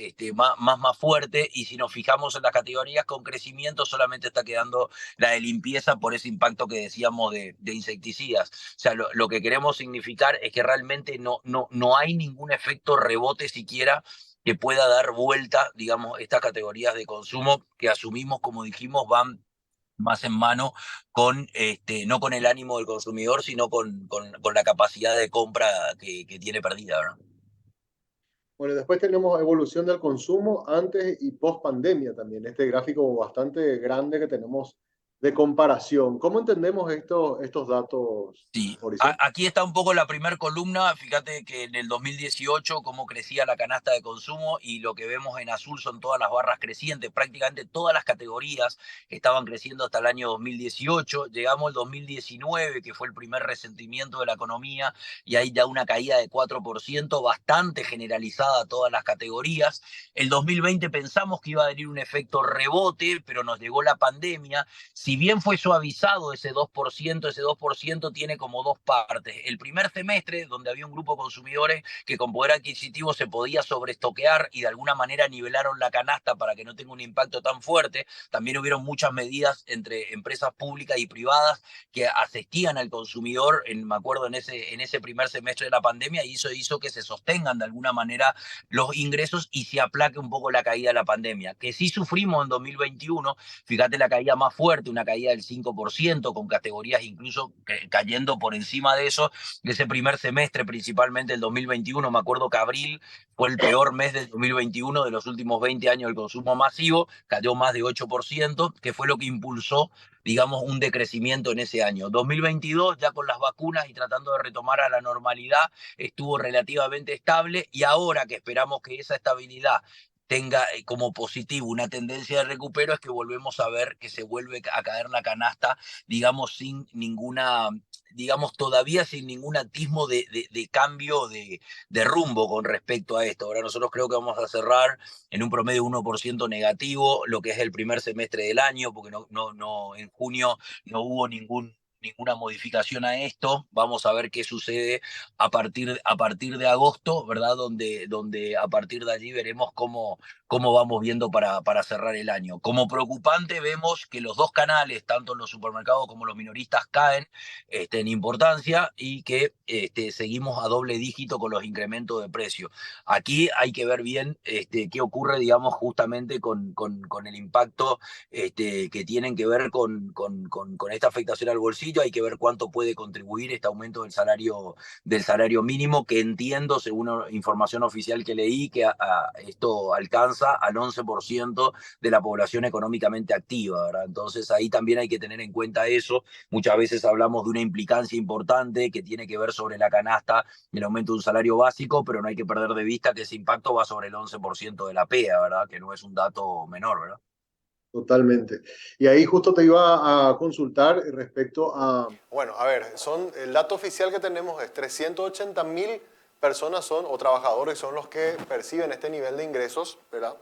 fuerte. Y si nos fijamos en las categorías con crecimiento, solamente está quedando la de limpieza por ese impacto que decíamos de insecticidas. O sea, lo que queremos significar es que realmente no hay ningún efecto rebote siquiera que pueda dar vuelta, digamos, estas categorías de consumo que asumimos, como dijimos, van más en mano con, no con el ánimo del consumidor, sino con la capacidad de compra que tiene perdida, ¿verdad? Bueno, después tenemos evolución del consumo antes y post pandemia también. Este gráfico bastante grande que tenemos de comparación. ¿Cómo entendemos estos datos, Sí, Mauricio? aquí está un poco la primera columna. Fíjate que en el 2018 cómo crecía la canasta de consumo, y lo que vemos en azul son todas las barras crecientes. Prácticamente todas las categorías estaban creciendo hasta el año 2018. Llegamos al 2019, que fue el primer resentimiento de la economía, y ahí ya una caída de 4%, bastante generalizada a todas las categorías. El 2020 pensamos que iba a venir un efecto rebote, pero nos llegó la pandemia. Si bien fue suavizado ese 2% tiene como dos partes. El primer semestre, donde había un grupo de consumidores que con poder adquisitivo se podía sobreestoquear y de alguna manera nivelaron la canasta para que no tenga un impacto tan fuerte. También hubieron muchas medidas entre empresas públicas y privadas que asistían al consumidor, me acuerdo, en ese primer semestre de la pandemia, y eso hizo que se sostengan de alguna manera los ingresos y se aplaque un poco la caída de la pandemia. Que sí sufrimos en 2021, fíjate la caída más fuerte, una caída del 5%, con categorías incluso cayendo por encima de eso, de ese primer semestre, principalmente el 2021. Me acuerdo que abril fue el peor mes del 2021 de los últimos 20 años del consumo masivo, cayó más de 8%, que fue lo que impulsó, digamos, un decrecimiento en ese año. 2022, ya con las vacunas y tratando de retomar a la normalidad, estuvo relativamente estable, y ahora que esperamos que esa estabilidad tenga como positivo una tendencia de recupero, es que volvemos a ver que se vuelve a caer la canasta, digamos, sin ninguna, digamos, todavía sin ningún atismo de cambio de rumbo con respecto a esto. Ahora nosotros creo que vamos a cerrar en un promedio 1% negativo, lo que es el primer semestre del año, porque en junio no hubo ninguna modificación a esto. Vamos a ver qué sucede a partir de agosto, ¿verdad? Donde a partir de allí veremos cómo vamos viendo para cerrar el año. Como preocupante vemos que los dos canales, tanto los supermercados como los minoristas, caen en importancia y que seguimos a doble dígito con los incrementos de precio. Aquí hay que ver bien qué ocurre, digamos, justamente con el impacto que tienen que ver con esta afectación al bolsillo. Hay que ver cuánto puede contribuir este aumento del salario mínimo, que entiendo, según información oficial que leí, que esto alcanza al 11% de la población económicamente activa, ¿verdad? Entonces ahí también hay que tener en cuenta eso. Muchas veces hablamos de una implicancia importante que tiene que ver sobre la canasta, el aumento de un salario básico, pero no hay que perder de vista que ese impacto va sobre el 11% de la PEA, ¿verdad? Que no es un dato menor, ¿verdad? Totalmente. Y ahí justo te iba a consultar respecto a... Bueno, a ver, el dato oficial que tenemos es 380.000 personas o trabajadores son los que perciben este nivel de ingresos, ¿verdad?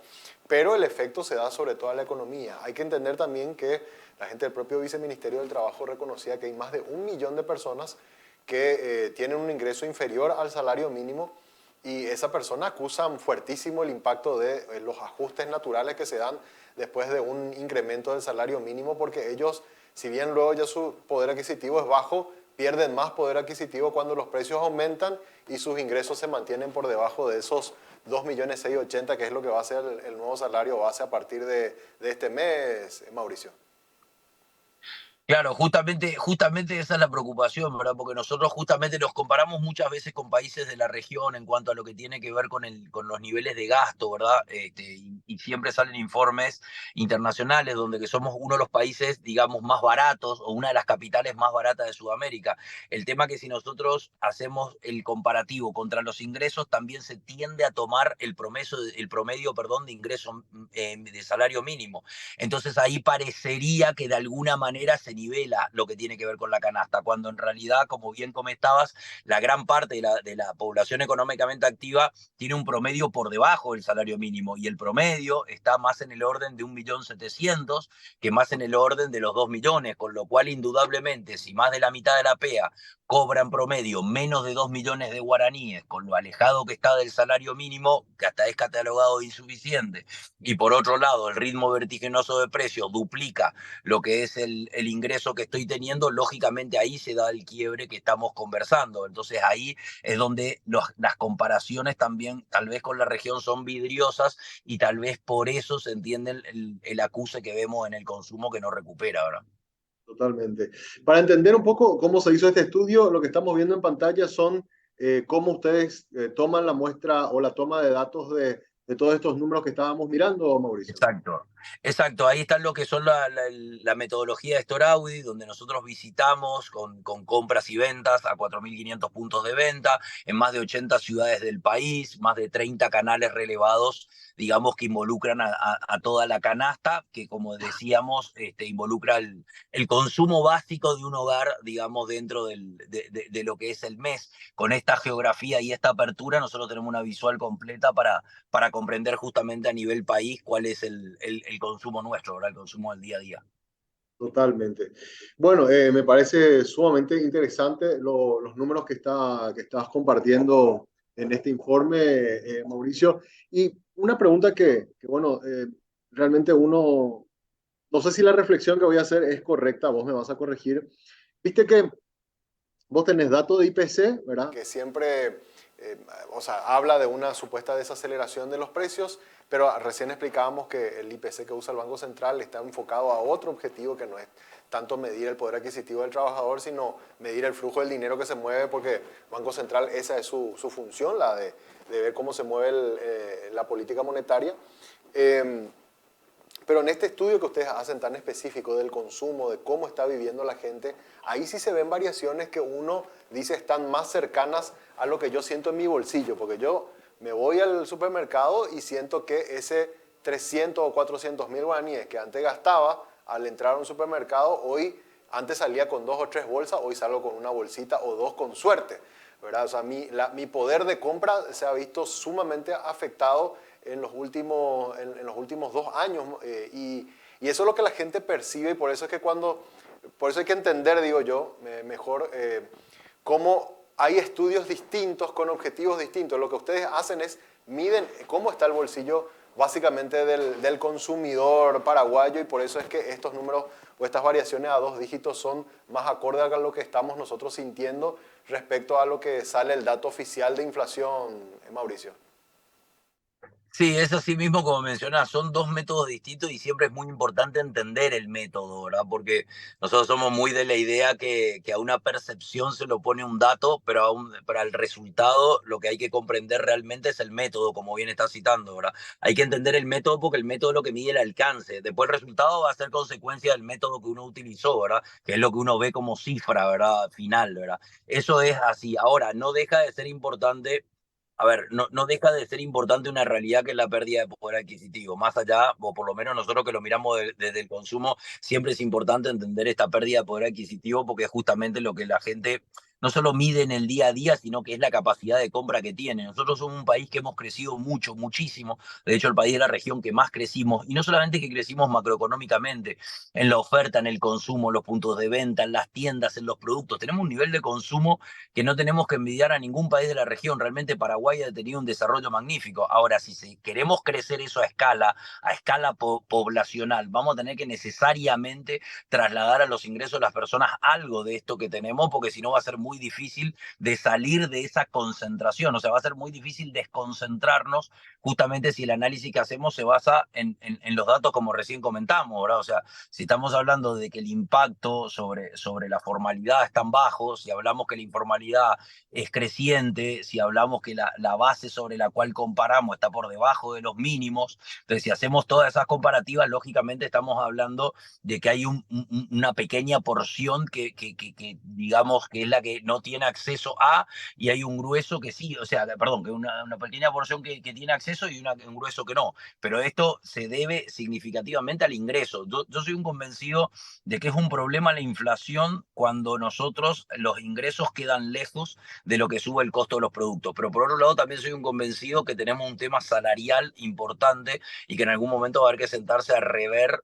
Pero el efecto se da sobre toda la economía. Hay que entender también que la gente del propio Viceministerio del Trabajo reconocía que hay más de 1 millón de personas que tienen un ingreso inferior al salario mínimo, y esa persona acusan fuertísimo el impacto de los ajustes naturales que se dan después de un incremento del salario mínimo, porque ellos, si bien luego ya su poder adquisitivo es bajo, pierden más poder adquisitivo cuando los precios aumentan y sus ingresos se mantienen por debajo de esos 2.680.000, que es lo que va a ser el nuevo salario base a partir de este mes, Mauricio. Claro, justamente esa es la preocupación, ¿verdad? Porque nosotros justamente nos comparamos muchas veces con países de la región en cuanto a lo que tiene que ver con los niveles de gasto, ¿verdad? Y siempre salen informes internacionales donde que somos uno de los países, digamos, más baratos o una de las capitales más baratas de Sudamérica. El tema que si nosotros hacemos el comparativo contra los ingresos, también se tiende a tomar el promedio de ingreso de salario mínimo. Entonces ahí parecería que de alguna manera se nivela lo que tiene que ver con la canasta, cuando en realidad, como bien comentabas, la gran parte de la población económicamente activa tiene un promedio por debajo del salario mínimo, y el promedio está más en el orden de 1.700.000 que más en el orden de los 2 millones, con lo cual indudablemente si más de la mitad de la PEA cobran promedio menos de 2 millones de guaraníes, con lo alejado que está del salario mínimo, que hasta es catalogado de insuficiente, y por otro lado el ritmo vertiginoso de precios duplica lo que es el ingreso que estoy teniendo, lógicamente ahí se da el quiebre que estamos conversando. Entonces ahí es donde las comparaciones también tal vez con la región son vidriosas, y tal vez por eso se entiende el acuse que vemos en el consumo que no recupera, ¿verdad? Totalmente. Para entender un poco cómo se hizo este estudio, lo que estamos viendo en pantalla son cómo ustedes toman la muestra o la toma de datos de todos estos números que estábamos mirando, Mauricio. Exacto. Ahí está lo que son la metodología de Store Audit, donde nosotros visitamos con compras y ventas a 4.500 puntos de venta en más de 80 ciudades del país, más de 30 canales relevados, digamos, que involucran a toda la canasta, que como decíamos, involucra el consumo básico de un hogar, digamos, dentro de lo que es el mes. Con esta geografía y esta apertura, nosotros tenemos una visual completa para comprender justamente a nivel país cuál es el consumo nuestro, ¿verdad? El consumo del día a día. Totalmente. Bueno, me parece sumamente interesante los números que estás compartiendo en este informe, Mauricio. Y una pregunta bueno, realmente no sé si la reflexión que voy a hacer es correcta, vos me vas a corregir. Viste que vos tenés datos de IPC, ¿verdad? Que siempre, habla de una supuesta desaceleración de los precios, pero recién explicábamos que el IPC que usa el Banco Central está enfocado a otro objetivo, que no es tanto medir el poder adquisitivo del trabajador, sino medir el flujo del dinero que se mueve, porque el Banco Central, esa es su función, la de ver cómo se mueve la política monetaria. Pero en este estudio que ustedes hacen tan específico del consumo, de cómo está viviendo la gente, ahí sí se ven variaciones que uno dice están más cercanas a lo que yo siento en mi bolsillo, porque yo me voy al supermercado y siento que ese 300 o 400.000 guaraníes que antes gastaba al entrar a un supermercado, hoy antes salía con 2 o 3 bolsas, hoy salgo con una bolsita o 2 con suerte, ¿verdad? O sea, mi poder de compra se ha visto sumamente afectado en los últimos 2 años, y eso es lo que la gente percibe, y por eso es que cuando por eso hay que entender, digo yo, mejor cómo hay estudios distintos con objetivos distintos. Lo que ustedes hacen es miden cómo está el bolsillo básicamente del consumidor paraguayo, y por eso es que estos números o estas variaciones a 2 dígitos son más acorde a lo que estamos nosotros sintiendo respecto a lo que sale el dato oficial de inflación, Mauricio. Sí, es así mismo como mencionás, son 2 métodos distintos y siempre es muy importante entender el método, ¿verdad? Porque nosotros somos muy de la idea que a una percepción se lo pone un dato, pero para el resultado lo que hay que comprender realmente es el método, como bien está citando, ¿verdad? Hay que entender el método porque el método es lo que mide el alcance. Después el resultado va a ser consecuencia del método que uno utilizó, ¿verdad? Que es lo que uno ve como cifra, ¿verdad? Final, ¿verdad? Eso es así. Ahora, no deja de ser importante. A ver, no deja de ser importante una realidad que es la pérdida de poder adquisitivo. Más allá, o por lo menos nosotros que lo miramos desde el consumo, siempre es importante entender esta pérdida de poder adquisitivo porque es justamente lo que la gente no solo mide en el día a día, sino que es la capacidad de compra que tiene. Nosotros somos un país que hemos crecido mucho, muchísimo. De hecho, el país de la región que más crecimos, y no solamente que crecimos macroeconómicamente, en la oferta, en el consumo, en los puntos de venta, en las tiendas, en los productos. Tenemos un nivel de consumo que no tenemos que envidiar a ningún país de la región. Realmente Paraguay ha tenido un desarrollo magnífico. Ahora, si queremos crecer eso a escala poblacional, vamos a tener que necesariamente trasladar a los ingresos de las personas algo de esto que tenemos, porque si no va a ser muy difícil de salir de esa concentración. O sea, va a ser muy difícil desconcentrarnos justamente si el análisis que hacemos se basa en los datos como recién comentamos, ¿verdad? O sea, si estamos hablando de que el impacto sobre la formalidad es tan bajo, si hablamos que la informalidad es creciente, si hablamos que la base sobre la cual comparamos está por debajo de los mínimos, entonces si hacemos todas esas comparativas, lógicamente estamos hablando de que hay una pequeña porción que digamos que es la que no tiene acceso a, y hay un grueso que sí, o sea, perdón, que una pequeña porción que tiene acceso y un grueso que no, pero esto se debe significativamente al ingreso. Yo soy un convencido de que es un problema la inflación cuando nosotros los ingresos quedan lejos de lo que sube el costo de los productos. Pero por otro lado también soy un convencido que tenemos un tema salarial importante y que en algún momento va a haber que sentarse a rever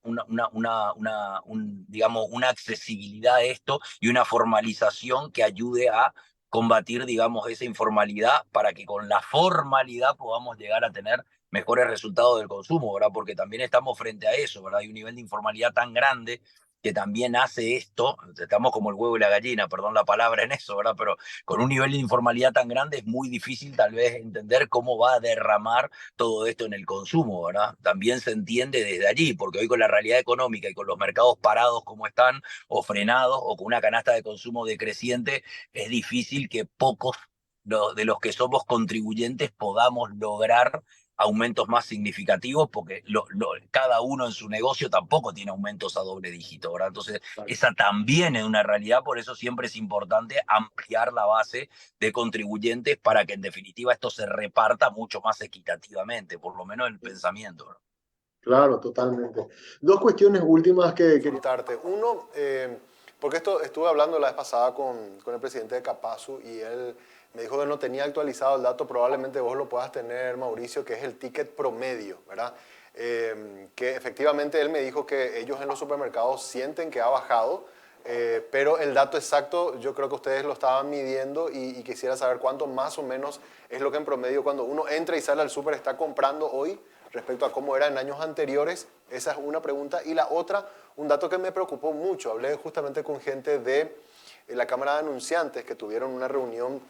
digamos, una accesibilidad a esto y una formalización que ayude a combatir, digamos, esa informalidad para que con la formalidad podamos llegar a tener mejores resultados del consumo, ¿verdad? Porque también estamos frente a eso, ¿verdad? Hay un nivel de informalidad tan grande que también hace esto, estamos como el huevo y la gallina, perdón la palabra en eso, ¿verdad? Pero con un nivel de informalidad tan grande es muy difícil tal vez entender cómo va a derramar todo esto en el consumo, ¿verdad? También se entiende desde allí, porque hoy con la realidad económica y con los mercados parados como están, o frenados, o con una canasta de consumo decreciente, es difícil que pocos de los que somos contribuyentes podamos lograr aumentos más significativos, porque cada uno en su negocio tampoco tiene aumentos a doble dígito, ¿verdad? Entonces, esa también es una realidad, por eso siempre es importante ampliar la base de contribuyentes para que en definitiva esto se reparta mucho más equitativamente, por lo menos en el pensamiento, ¿verdad? Claro, totalmente. 2 cuestiones últimas que quería comentarte. Uno, porque esto estuve hablando la vez pasada con el presidente de Capasu y él me dijo que no tenía actualizado el dato, probablemente vos lo puedas tener, Mauricio, que es el ticket promedio, ¿verdad? Que efectivamente él me dijo que ellos en los supermercados sienten que ha bajado, pero el dato exacto yo creo que ustedes lo estaban midiendo y quisiera saber cuánto más o menos es lo que en promedio cuando uno entra y sale al súper está comprando hoy respecto a cómo era en años anteriores. Esa es una pregunta. Y la otra, un dato que me preocupó mucho, hablé justamente con gente de la Cámara de Anunciantes que tuvieron una reunión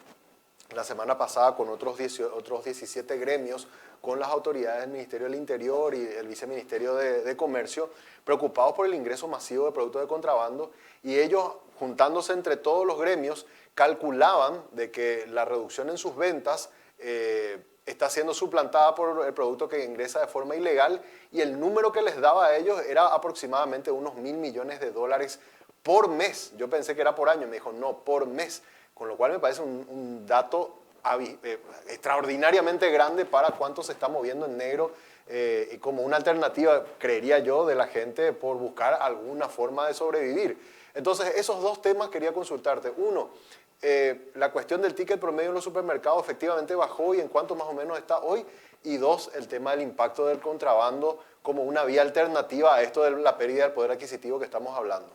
la semana pasada con otros 17 gremios, con las autoridades del Ministerio del Interior y el Viceministerio de Comercio, preocupados por el ingreso masivo de productos de contrabando, y ellos, juntándose entre todos los gremios, calculaban de que la reducción en sus ventas está siendo suplantada por el producto que ingresa de forma ilegal, y el número que les daba a ellos era aproximadamente unos $1.000 millones por mes. Yo pensé que era por año, me dijo no, por mes. Con lo cual me parece un dato extraordinariamente grande para cuánto se está moviendo en negro y como una alternativa, creería yo, de la gente por buscar alguna forma de sobrevivir. Entonces, esos 2 temas quería consultarte. Uno, la cuestión del ticket promedio en los supermercados efectivamente bajó y en cuánto más o menos está hoy. Y 2, el tema del impacto del contrabando como una vía alternativa a esto de la pérdida del poder adquisitivo que estamos hablando.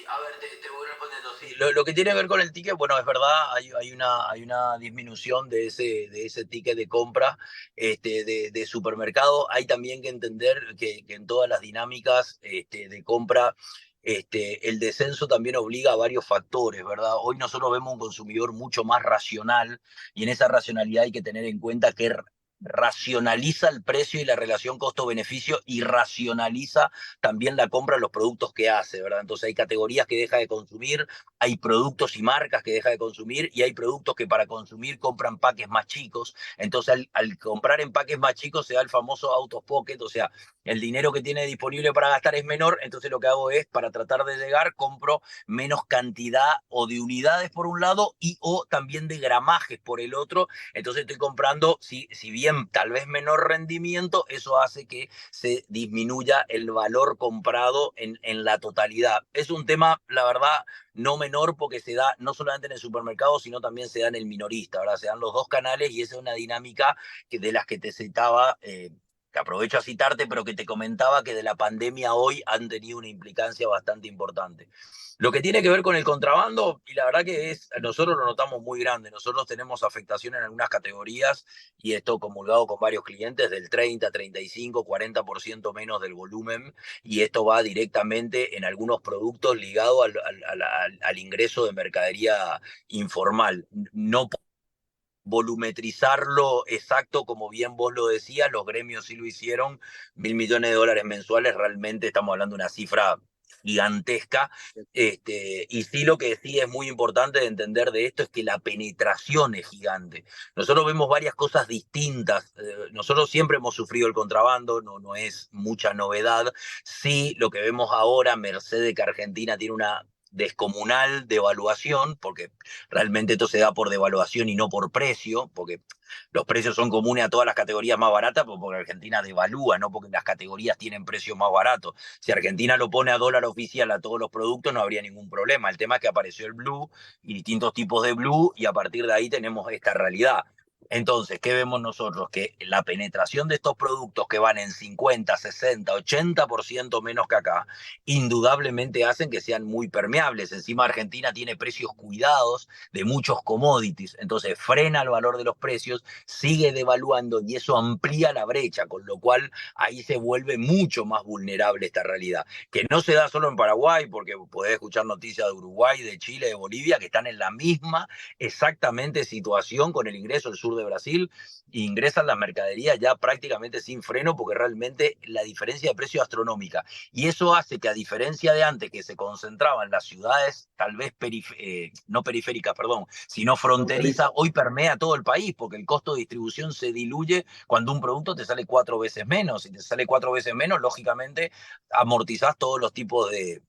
a ver, te voy respondiendo. Sí, lo que tiene que ver con el ticket, bueno, es verdad, hay una disminución de ese ticket de compra de supermercado. Hay también que entender que en todas las dinámicas de compra, el descenso también obliga a varios factores, ¿verdad? Hoy nosotros vemos un consumidor mucho más racional y en esa racionalidad hay que tener en cuenta que racionaliza el precio y la relación costo-beneficio y racionaliza también la compra de los productos que hace, ¿verdad? Entonces hay categorías que deja de consumir, hay productos y marcas que deja de consumir y hay productos que para consumir compran paques más chicos. Entonces al comprar en paques más chicos se da el famoso out of pocket, o sea, el dinero que tiene disponible para gastar es menor, entonces lo que hago es, para tratar de llegar, compro menos cantidad o de unidades por un lado y o también de gramajes por el otro. Entonces estoy comprando, si bien tal vez menor rendimiento, eso hace que se disminuya el valor comprado en la totalidad. Es un tema, la verdad, no menor porque se da no solamente en el supermercado, sino también se da en el minorista, ¿verdad? Se dan los dos canales y esa es una dinámica de las que te citaba, que aprovecho a citarte, pero que te comentaba que de la pandemia hoy han tenido una implicancia bastante importante. Lo que tiene que ver con el contrabando, y la verdad que nosotros lo notamos muy grande, nosotros tenemos afectación en algunas categorías, y esto comulgado con varios clientes, del 30, 35, 40% menos del volumen, y esto va directamente en algunos productos ligado al ingreso de mercadería informal. No volumetrizarlo exacto, como bien vos lo decías, los gremios sí lo hicieron, $1.000 millones mensuales, realmente estamos hablando de una cifra gigantesca, y sí, lo que sí es muy importante de entender de esto es que la penetración es gigante. Nosotros vemos varias cosas distintas, nosotros siempre hemos sufrido el contrabando, no es mucha novedad. Sí, lo que vemos ahora, merced de que Argentina tiene una descomunal devaluación, porque realmente esto se da por devaluación y no por precio, porque los precios son comunes a todas las categorías más baratas, porque Argentina devalúa, no porque las categorías tienen precios más baratos. Si Argentina lo pone a dólar oficial a todos los productos, no habría ningún problema. El tema es que apareció el blue y distintos tipos de blue, y a partir de ahí tenemos esta realidad. Entonces, ¿qué vemos nosotros? Que la penetración de estos productos que van en 50, 60, 80% menos que acá, indudablemente hacen que sean muy permeables. Encima Argentina tiene precios cuidados de muchos commodities, entonces frena el valor de los precios, sigue devaluando y eso amplía la brecha, con lo cual ahí se vuelve mucho más vulnerable esta realidad, que no se da solo en Paraguay, porque podés escuchar noticias de Uruguay, de Chile, de Bolivia, que están en la misma exactamente situación con el ingreso del sur de Brasil, e ingresan las mercaderías ya prácticamente sin freno, porque realmente la diferencia de precio es astronómica. Y eso hace que, a diferencia de antes, que se concentraba en las ciudades, tal vez no periféricas, perdón, sino fronterizas, hoy permea todo el país, porque el costo de distribución se diluye cuando un producto te sale 4 veces menos. Si te sale 4 veces menos, lógicamente amortizás todos los tipos de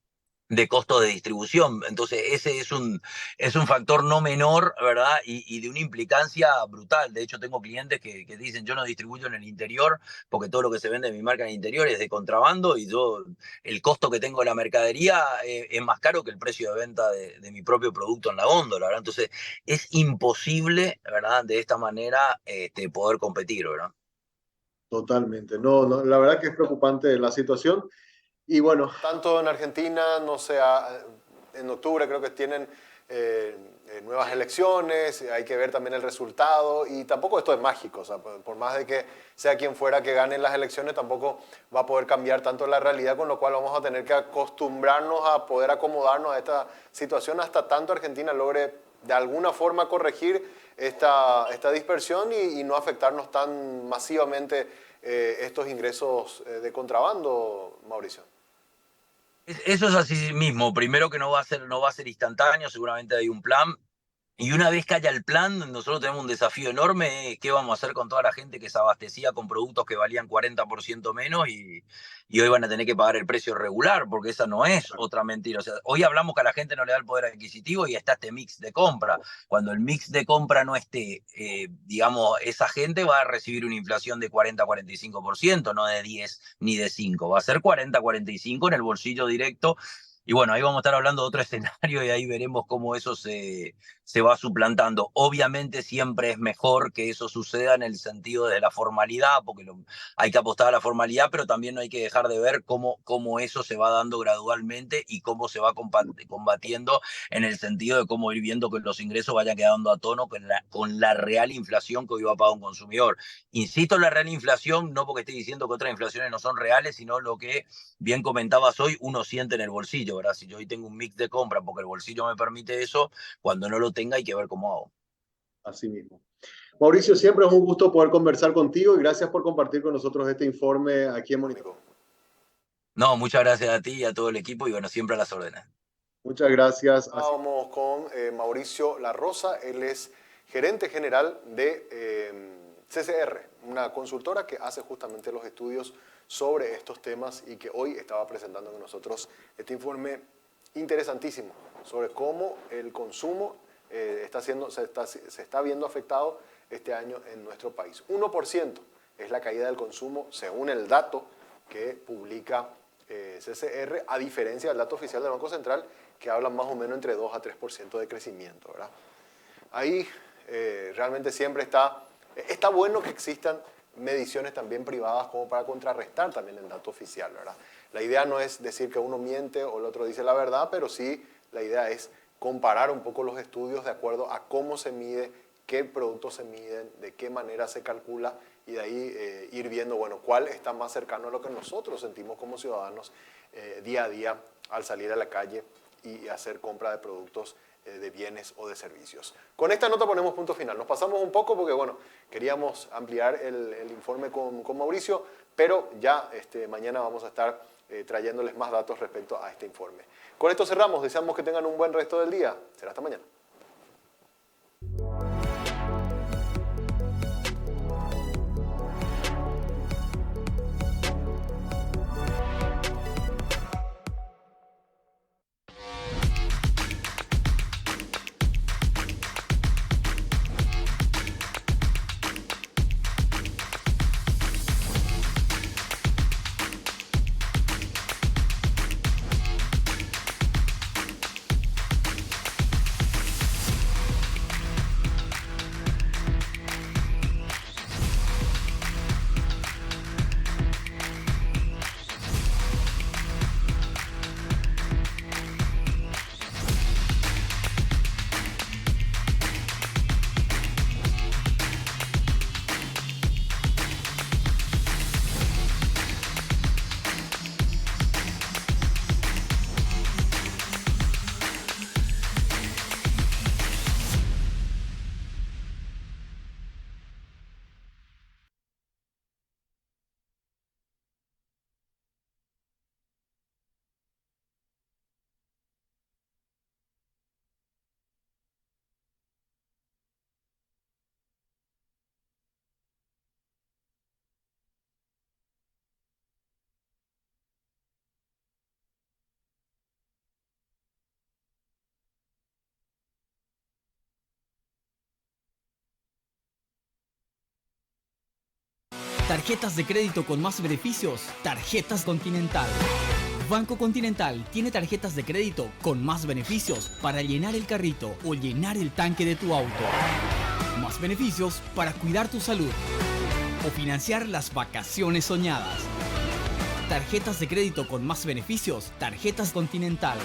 costo de distribución. Entonces ese es un factor no menor, ¿verdad? Y de una implicancia brutal. De hecho, tengo clientes que dicen: yo no distribuyo en el interior porque todo lo que se vende en mi marca en el interior es de contrabando, y yo, el costo que tengo de la mercadería es más caro que el precio de venta de mi propio producto en la góndola, ¿verdad? Entonces es imposible, ¿verdad?, de esta manera poder competir, ¿verdad? Totalmente. No, la verdad que es preocupante la situación. Y bueno, tanto en Argentina, no sé, en octubre creo que tienen nuevas elecciones, hay que ver también el resultado, y tampoco esto es mágico, o sea, por más de que sea quien fuera que gane las elecciones, tampoco va a poder cambiar tanto la realidad, con lo cual vamos a tener que acostumbrarnos a poder acomodarnos a esta situación hasta tanto Argentina logre de alguna forma corregir esta dispersión y no afectarnos tan masivamente estos ingresos de contrabando, Mauricio. Eso es así mismo. Primero, que no va a ser instantáneo, seguramente hay un plan. Y una vez que haya el plan, nosotros tenemos un desafío enorme: ¿qué vamos a hacer con toda la gente que se abastecía con productos que valían 40% menos y hoy van a tener que pagar el precio regular? Porque esa no es otra mentira. O sea, hoy hablamos que a la gente no le da el poder adquisitivo y está este mix de compra. Cuando el mix de compra no esté, digamos, esa gente va a recibir una inflación de 40-45%, no de 10 ni de 5. Va a ser 40-45 en el bolsillo directo Y bueno, ahí vamos a estar hablando de otro escenario y ahí veremos cómo eso se va suplantando. Obviamente siempre es mejor que eso suceda en el sentido de la formalidad, porque hay que apostar a la formalidad, pero también no hay que dejar de ver cómo eso se va dando gradualmente y cómo se va combatiendo en el sentido de cómo ir viendo que los ingresos vayan quedando a tono con la real inflación que hoy va a pagar un consumidor. Insisto en la real inflación, no porque esté diciendo que otras inflaciones no son reales, sino lo que bien comentabas hoy, uno siente en el bolsillo, ¿verdad? Si yo hoy tengo un mix de compra porque el bolsillo me permite eso, cuando no lo tenga hay que ver cómo hago. Así mismo. Mauricio, siempre es un gusto poder conversar contigo y gracias por compartir con nosotros este informe aquí en Monitor. No, muchas gracias a ti y a todo el equipo y bueno, siempre a las órdenes. Muchas gracias. Vamos con Mauricio La Rosa, él es gerente general de CCR, una consultora que hace justamente los estudios sobre estos temas y que hoy estaba presentando con nosotros este informe interesantísimo sobre cómo el consumo se está viendo afectado este año en nuestro país. 1% es la caída del consumo según el dato que publica CCR, a diferencia del dato oficial del Banco Central, que habla más o menos entre 2 a 3% de crecimiento, ¿verdad? Ahí realmente siempre está bueno que existan mediciones también privadas como para contrarrestar también el dato oficial, ¿verdad? La idea no es decir que uno miente o el otro dice la verdad, pero sí la idea es comparar un poco los estudios de acuerdo a cómo se mide, qué productos se miden, de qué manera se calcula y de ahí ir viendo, bueno, cuál está más cercano a lo que nosotros sentimos como ciudadanos día a día al salir a la calle y hacer compra de productos de bienes o de servicios. Con esta nota ponemos punto final. Nos pasamos un poco porque, bueno, queríamos ampliar el informe con Mauricio, pero ya mañana vamos a estar trayéndoles más datos respecto a este informe. Con esto cerramos. Deseamos que tengan un buen resto del día. Será hasta mañana. Tarjetas de crédito con más beneficios. Tarjetas Continental. Banco Continental tiene tarjetas de crédito con más beneficios para llenar el carrito o llenar el tanque de tu auto. Más beneficios para cuidar tu salud o financiar las vacaciones soñadas. Tarjetas de crédito con más beneficios. Tarjetas Continental.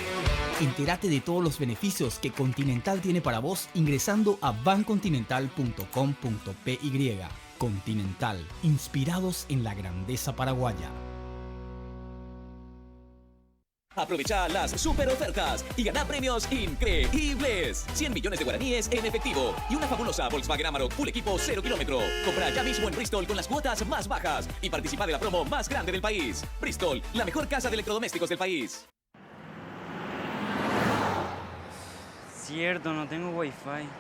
Entérate de todos los beneficios que Continental tiene para vos ingresando a bancontinental.com.py. Continental, inspirados en la grandeza paraguaya. Aprovecha las super ofertas y gana premios increíbles. 100 millones de guaraníes en efectivo y una fabulosa Volkswagen Amarok Full Equipo 0 kilómetro. Compra ya mismo en Bristol con las cuotas más bajas y participa de la promo más grande del país. Bristol, la mejor casa de electrodomésticos del país. Cierto, no tengo wifi.